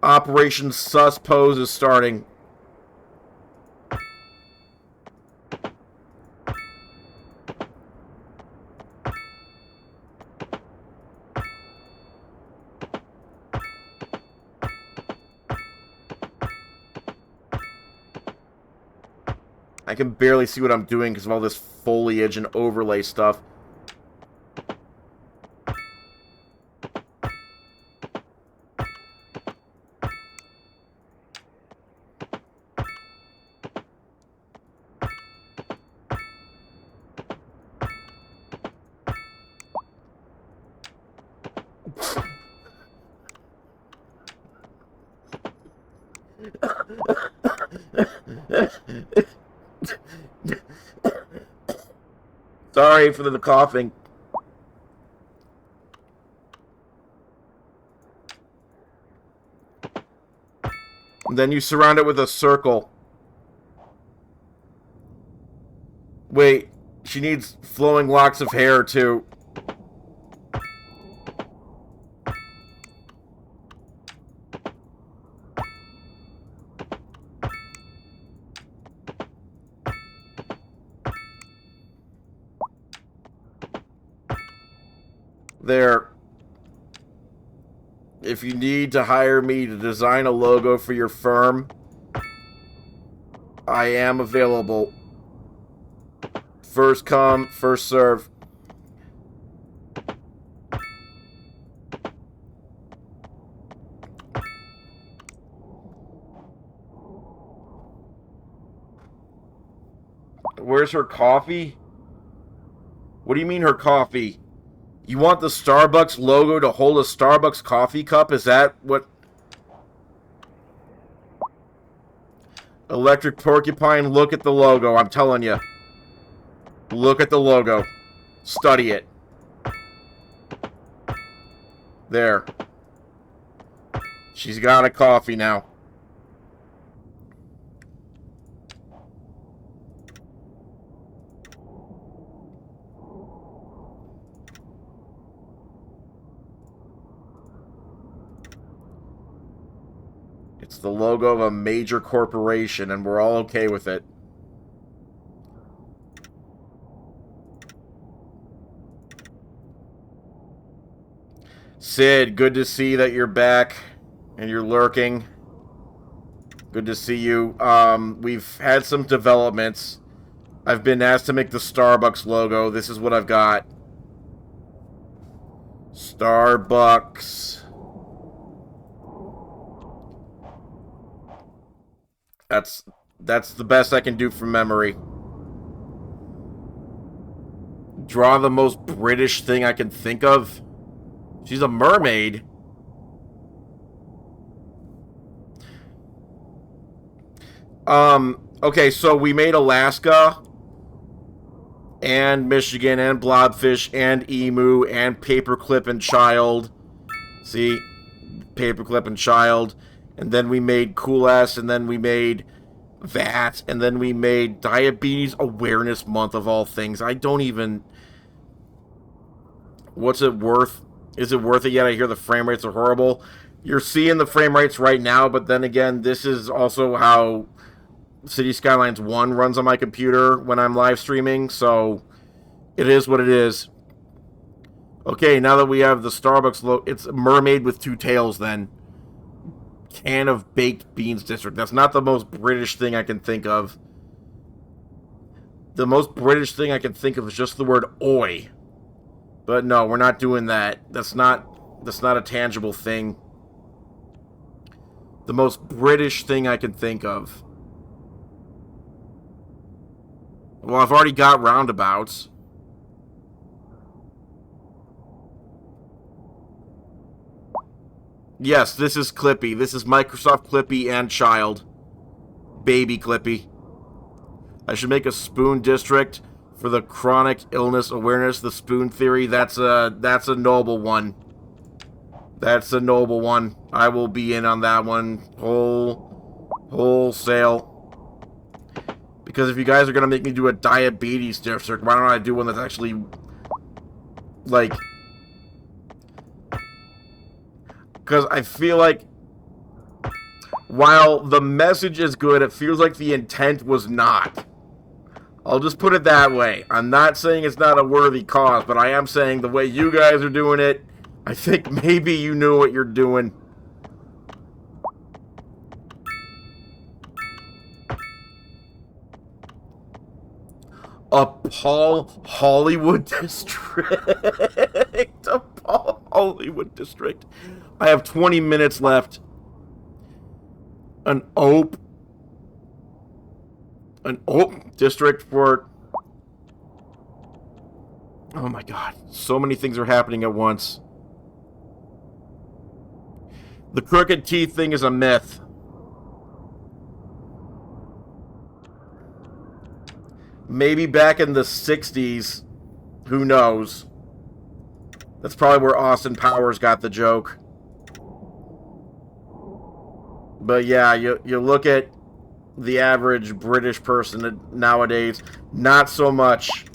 Operation Sus Pose is starting. I can barely see what I'm doing because of all this foliage and overlay stuff. Sorry for the coughing. And then you surround it with a circle. Wait, she needs flowing locks of hair too. There. If you need to hire me to design a logo for your firm, I am available. First come, first serve. Where's her coffee? What do you mean her coffee? You want the Starbucks logo to hold a Starbucks coffee cup? Is that what... Electric Porcupine, look at the logo. I'm telling you. Look at the logo. Study it. There. She's got a coffee now. It's the logo of a major corporation, and we're all okay with it. Sid, good to see that you're back and you're lurking. Good to see you. We've had some developments. I've been asked to make the Starbucks logo. This is what I've got. Starbucks. That's the best I can do from memory. Draw the most British thing I can think of. She's a mermaid. Okay, so we made Alaska and Michigan and Blobfish and Emu and Paperclip and Child. See? Paperclip and Child. And then we made Cool Ass, and then we made that, and then we made Diabetes Awareness Month of all things. I don't even... What's it worth? Is it worth it yet? I hear the frame rates are horrible. You're seeing the frame rates right now, but then again, this is also how City Skylines 1 runs on my computer when I'm live streaming, so it is what it is. Okay, now that we have the Starbucks logo, it's a mermaid with two tails then. Can of baked beans district. That's not the most British thing I can think of. The most British thing I can think of is just the word oi. But no, we're not doing that. That's not a tangible thing. The most British thing I can think of. Well, I've already got roundabouts. Yes, this is Clippy. This is Microsoft Clippy and Child. Baby Clippy. I should make a spoon district for the chronic illness awareness, the spoon theory. That's a noble one. That's a noble one. I will be in on that one wholesale. Because if you guys are going to make me do a diabetes district, why don't I do one that's actually, like... Because I feel like, while the message is good, it feels like the intent was not. I'll just put it that way. I'm not saying it's not a worthy cause, but I am saying the way you guys are doing it, I think maybe you knew what you're doing. A Paul Hollywood district. A Paul Hollywood district. I have 20 minutes left. An OPE district for... Oh my god. So many things are happening at once. The crooked teeth thing is a myth. Maybe back in the 60s. Who knows? That's probably where Austin Powers got the joke. But yeah, you look at the average British person nowadays, not so much.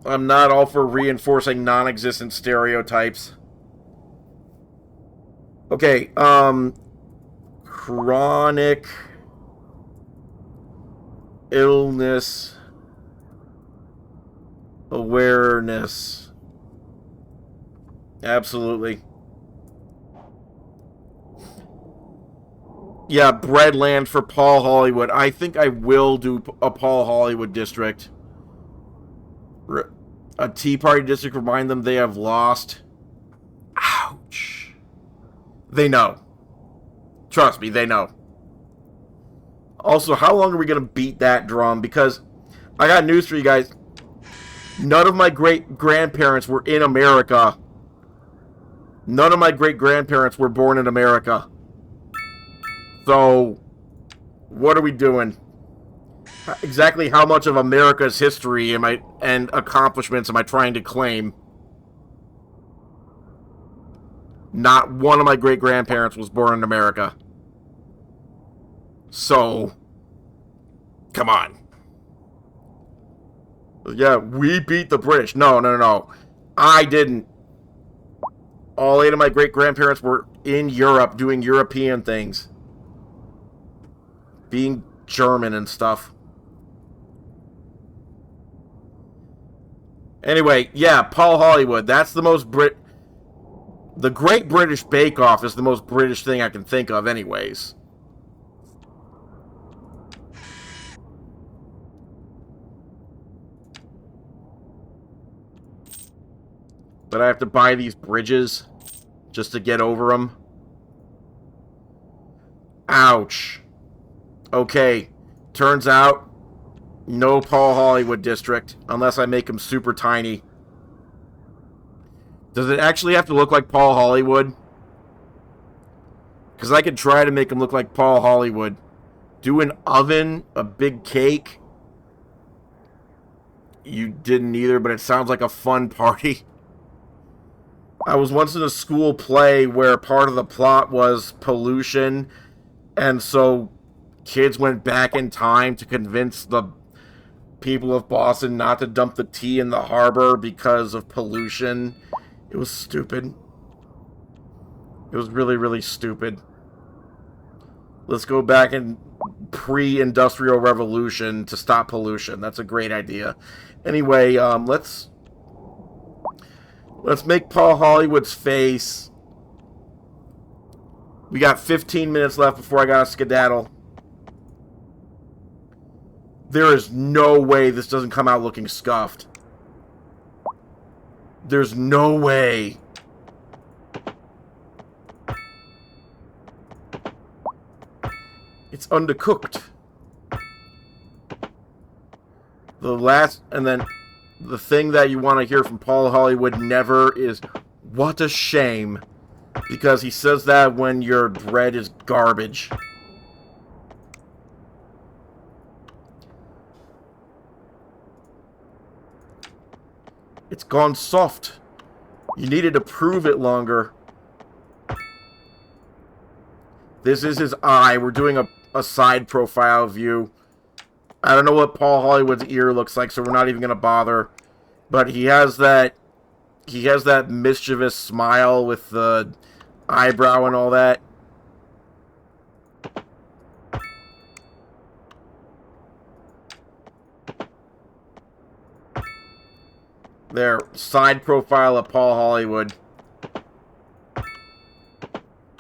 I'm not all for reinforcing non-existent stereotypes. Okay, chronic illness awareness. Absolutely. Yeah, Breadland for Paul Hollywood. I think I will do a Paul Hollywood district. A Tea Party district, remind them they have lost. Ouch. They know. Trust me, they know. Also, how long are we going to beat that drum? Because I got news for you guys. None of my great-grandparents were in America. None of my great-grandparents were born in America. So, what are we doing? Exactly how much of America's history and accomplishments am I trying to claim? Not one of my great-grandparents was born in America. So, come on. Yeah, we beat the British. No. I didn't. All 8 of my great-grandparents were in Europe doing European things. Being German and stuff. Anyway, yeah, Paul Hollywood. That's the most The Great British Bake Off is the most British thing I can think of anyways. But I have to buy these bridges just to get over them. Ouch. Okay. Turns out, no Paul Hollywood district, unless I make him super tiny. Does it actually have to look like Paul Hollywood? Because I could try to make him look like Paul Hollywood. Do an oven, a big cake. You didn't either, but it sounds like a fun party. I was once in a school play where part of the plot was pollution, and so kids went back in time to convince the people of Boston not to dump the tea in the harbor because of pollution. It was stupid. It was really, really stupid. Let's go back in pre-industrial revolution to stop pollution. That's a great idea. Anyway, let's make Paul Hollywood's face. We got 15 minutes left before I gotta skedaddle. There is no way this doesn't come out looking scuffed. There's no way. It's undercooked. And then the thing that you want to hear from Paul Hollywood never is, what a shame. Because he says that when your bread is garbage. It's gone soft. You needed to prove it longer. This is his eye. We're doing a side profile view. I don't know what Paul Hollywood's ear looks like, so we're not even going to bother. But he has that mischievous smile with the eyebrow and all that. There, side profile of Paul Hollywood.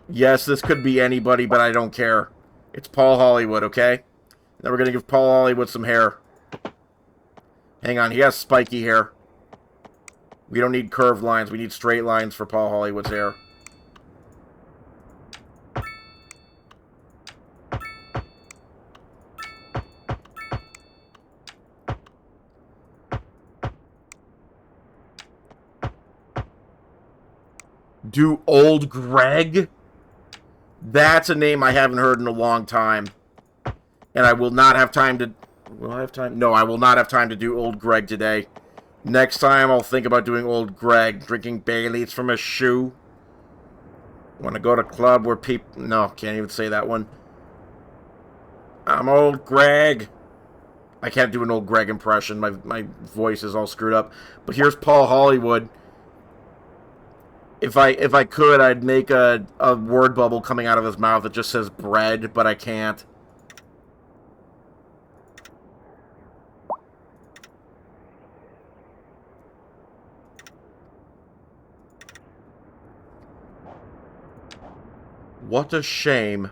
Yes, this could be anybody, but I don't care. It's Paul Hollywood, okay? Now we're going to give Paul Hollywood some hair. Hang on, he has spiky hair. We don't need curved lines, we need straight lines for Paul Hollywood's hair. Do Old Greg? That's a name I haven't heard in a long time. And I will not have time to... Will I have time? No, I will not have time to do Old Greg today. Next time, I'll think about doing Old Greg. Drinking Baileys from a shoe. Want to go to a club where people... No, can't even say that one. I'm Old Greg. I can't do an Old Greg impression. My voice is all screwed up. But here's Paul Hollywood. If I could, I'd make a word bubble coming out of his mouth that just says bread, but I can't. What a shame.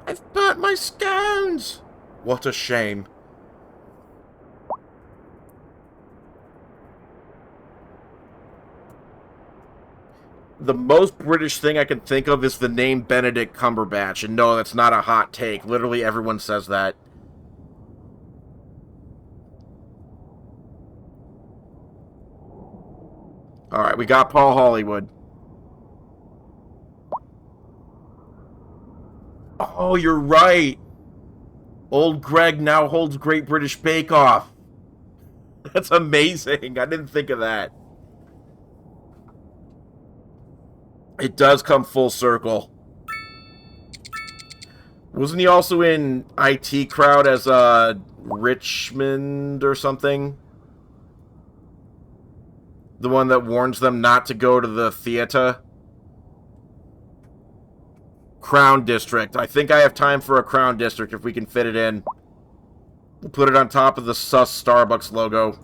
I've burnt my scones! What a shame. The most British thing I can think of is the name Benedict Cumberbatch. And no, that's not a hot take. Literally everyone says that. Alright, we got Paul Hollywood. Oh, you're right. Old Greg now holds Great British Bake Off. That's amazing. I didn't think of that. It does come full circle. Wasn't he also in IT Crowd as Richmond or something? The one that warns them not to go to the theater? Crown District. I think I have time for a Crown District if we can fit it in. We'll put it on top of the sus Starbucks logo.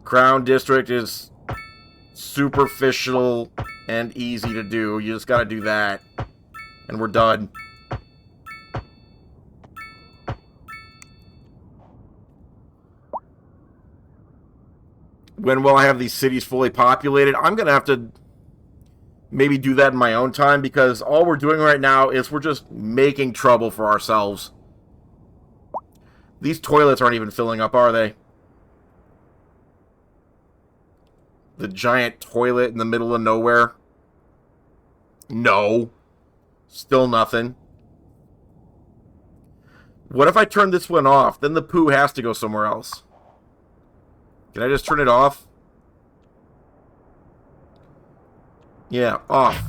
Crown District is superficial and easy to do. You just gotta do that. And we're done. When will I have these cities fully populated? I'm gonna have to maybe do that in my own time, because all we're doing right now is we're just making trouble for ourselves. These toilets aren't even filling up, are they? The giant toilet in the middle of nowhere? No. Still nothing. What if I turn this one off? Then the poo has to go somewhere else. Can I just turn it off? Yeah, off.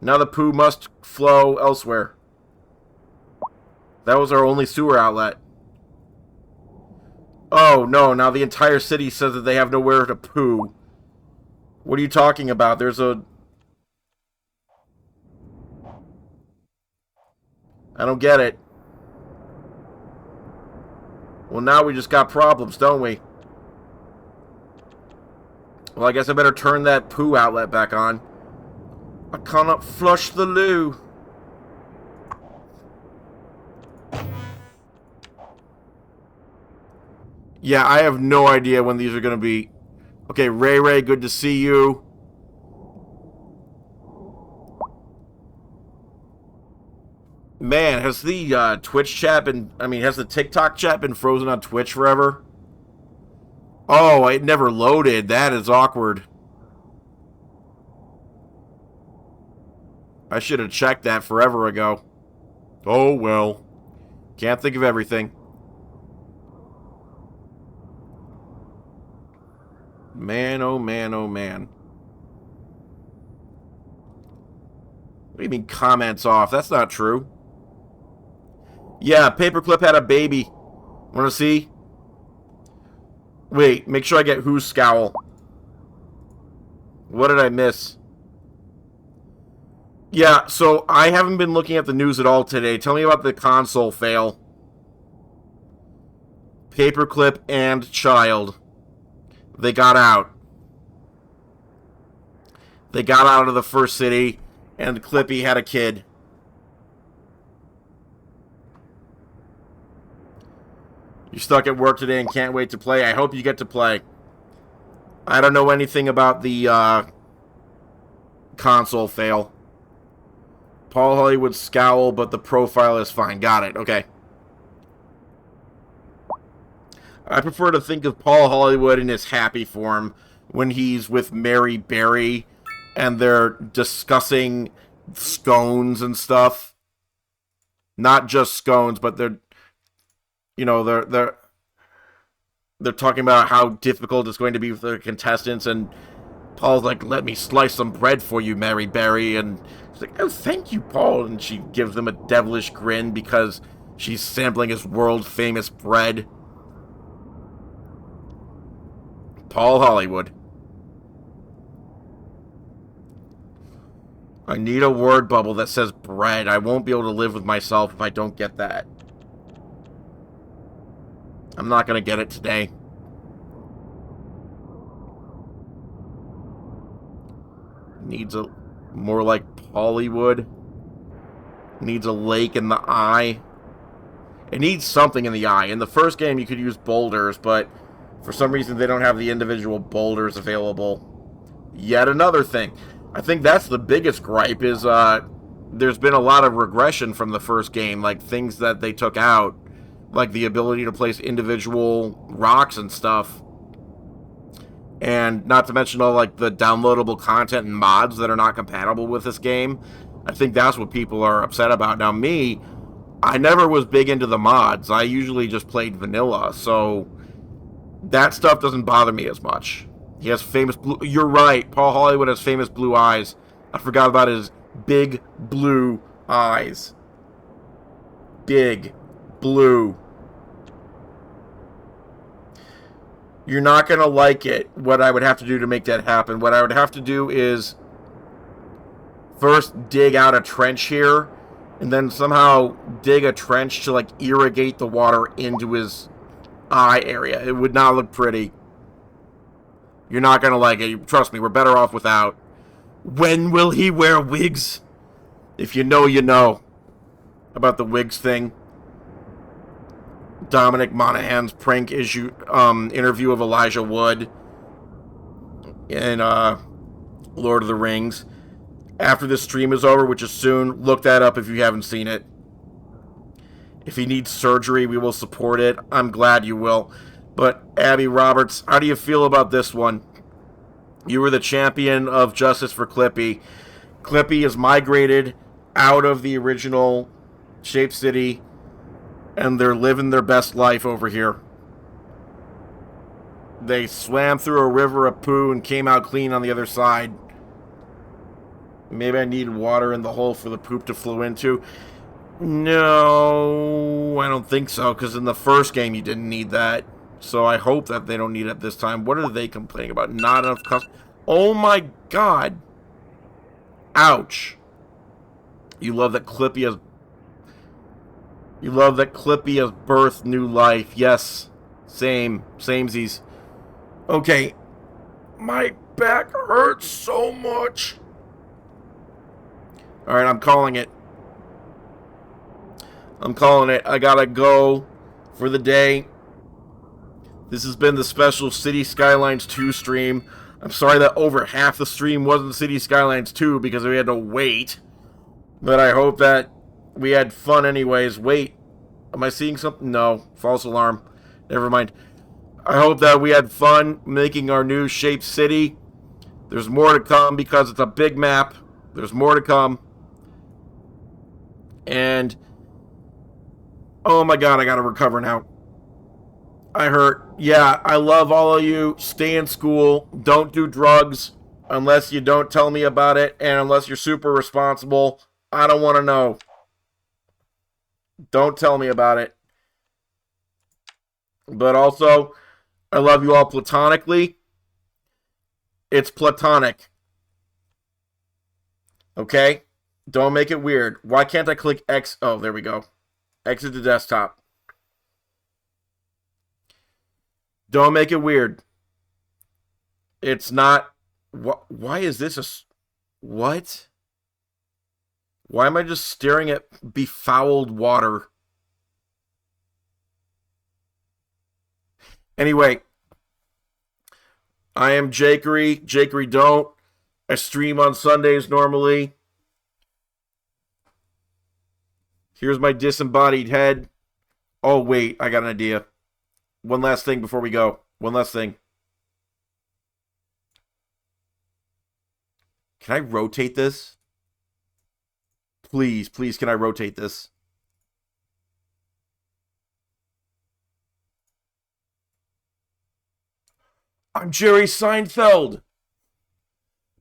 Now the poo must flow elsewhere. That was our only sewer outlet. Oh, no, now the entire city says that they have nowhere to poo. What are you talking about? There's a... I don't get it. Well, now we just got problems, don't we? Well, I guess I better turn that poo outlet back on. I cannot flush the loo. Yeah, I have no idea when these are going to be. Okay, Ray, good to see you. Man, has the Twitch chat been... has the TikTok chat been frozen on Twitch forever? Oh, it never loaded. That is awkward. I should have checked that forever ago. Oh, well. Can't think of everything. Man, oh man, oh man. What do you mean comments off? That's not true. Yeah, Paperclip had a baby. Want to see? Wait, make sure I get whose scowl. What did I miss? Yeah, so I haven't been looking at the news at all today. Tell me about the console fail. Paperclip and Child. They got out. They got out of the first city, and Clippy had a kid. You're stuck at work today and can't wait to play. I hope you get to play. I don't know anything about the console fail. Paul Hollywood scowl, but the profile is fine. Got it. Okay. I prefer to think of Paul Hollywood in his happy form when he's with Mary Berry and they're discussing scones and stuff. Not just scones, but they're talking about how difficult it's going to be for the contestants, and Paul's like, "Let me slice some bread for you, Mary Berry," and she's like, "Oh, thank you, Paul," and she gives them a devilish grin because she's sampling his world-famous bread. Paul Hollywood. I need a word bubble that says bread. I won't be able to live with myself if I don't get that. I'm not going to get it today. Needs a... more like Hollywood. Needs a lake in the eye. It needs something in the eye. In the first game, you could use boulders, but for some reason, they don't have the individual boulders available. Yet another thing. I think that's the biggest gripe is there's been a lot of regression from the first game, like things that they took out, like the ability to place individual rocks and stuff. And not to mention all like the downloadable content and mods that are not compatible with this game. I think that's what people are upset about. Now me, I never was big into the mods. I usually just played vanilla, so that stuff doesn't bother me as much. He has famous blue... You're right, Paul Hollywood has famous blue eyes. I forgot about his big blue eyes. Big blue. You're not going to like it, what I would have to do to make that happen. What I would have to do is first dig out a trench here, and then somehow dig a trench to, like, irrigate the water into his eye area. It would not look pretty. You're not going to like it. Trust me, we're better off without. When will he wear wigs? If you know, you know. About the wigs thing. Dominic Monaghan's prank issue interview of Elijah Wood in Lord of the Rings. After this stream is over, which is soon, look that up if you haven't seen it. If he needs surgery, we will support it. I'm glad you will. But, Abby Roberts, how do you feel about this one? You were the champion of justice for Clippy. Clippy is migrated out of the original Shape City, and they're living their best life over here. They swam through a river of poo and came out clean on the other side. Maybe I need water in the hole for the poop to flow into. No, I don't think so, because in the first game you didn't need that. So I hope that they don't need it this time. What are they complaining about? Not enough customers. Oh my god. Ouch. You love that Clippy has... You love that Clippy has birthed new life. Yes. Same. Samesies. Okay. My back hurts so much. Alright, I'm calling it. I'm calling it. I gotta go for the day. This has been the special City Skylines 2 stream. I'm sorry that over half the stream wasn't City Skylines 2 because we had to wait. But I hope that we had fun anyways. Wait, am I seeing something? No, false alarm. Never mind. I hope that we had fun making our new Shape City. There's more to come because it's a big map. There's more to come. And... oh my god, I gotta recover now. I hurt. Yeah, I love all of you. Stay in school. Don't do drugs unless you don't tell me about it and unless you're super responsible. I don't want to know. Don't tell me about it. But also, I love you all platonically. It's platonic. Okay? Don't make it weird. Why can't I click X? Oh, there we go. Exit the desktop. Don't make it weird. It's not... Why is this a... What? Why am I just staring at befouled water? Anyway. I am Jakery. Jakeydon't. I stream on Sundays normally. Here's my disembodied head. Oh, wait. I got an idea. One last thing before we go. One last thing. Can I rotate this? Please, please, can I rotate this? I'm Jerry Seinfeld.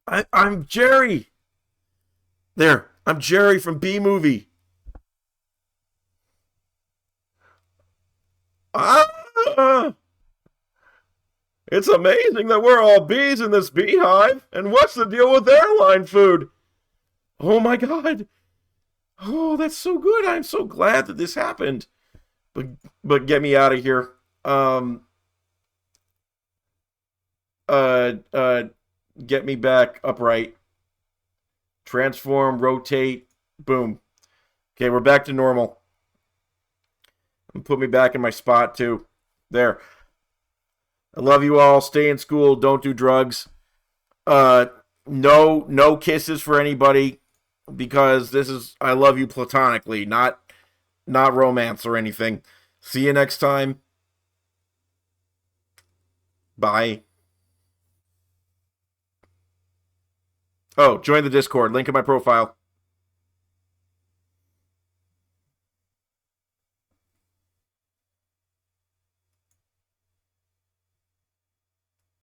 I'm Jerry. There. I'm Jerry from B-Movie. It's amazing that we're all bees in this beehive. And what's the deal with airline food? Oh my god. Oh, that's so good. I'm so glad that this happened. But get me out of here. Get me back upright. Transform, rotate, boom. Okay, we're back to normal. And put me back in my spot, too. There. I love you all. Stay in school. Don't do drugs. No kisses for anybody, because this is, I love you platonically, not romance or anything. See you next time. Bye. Oh, join the Discord. Link in my profile.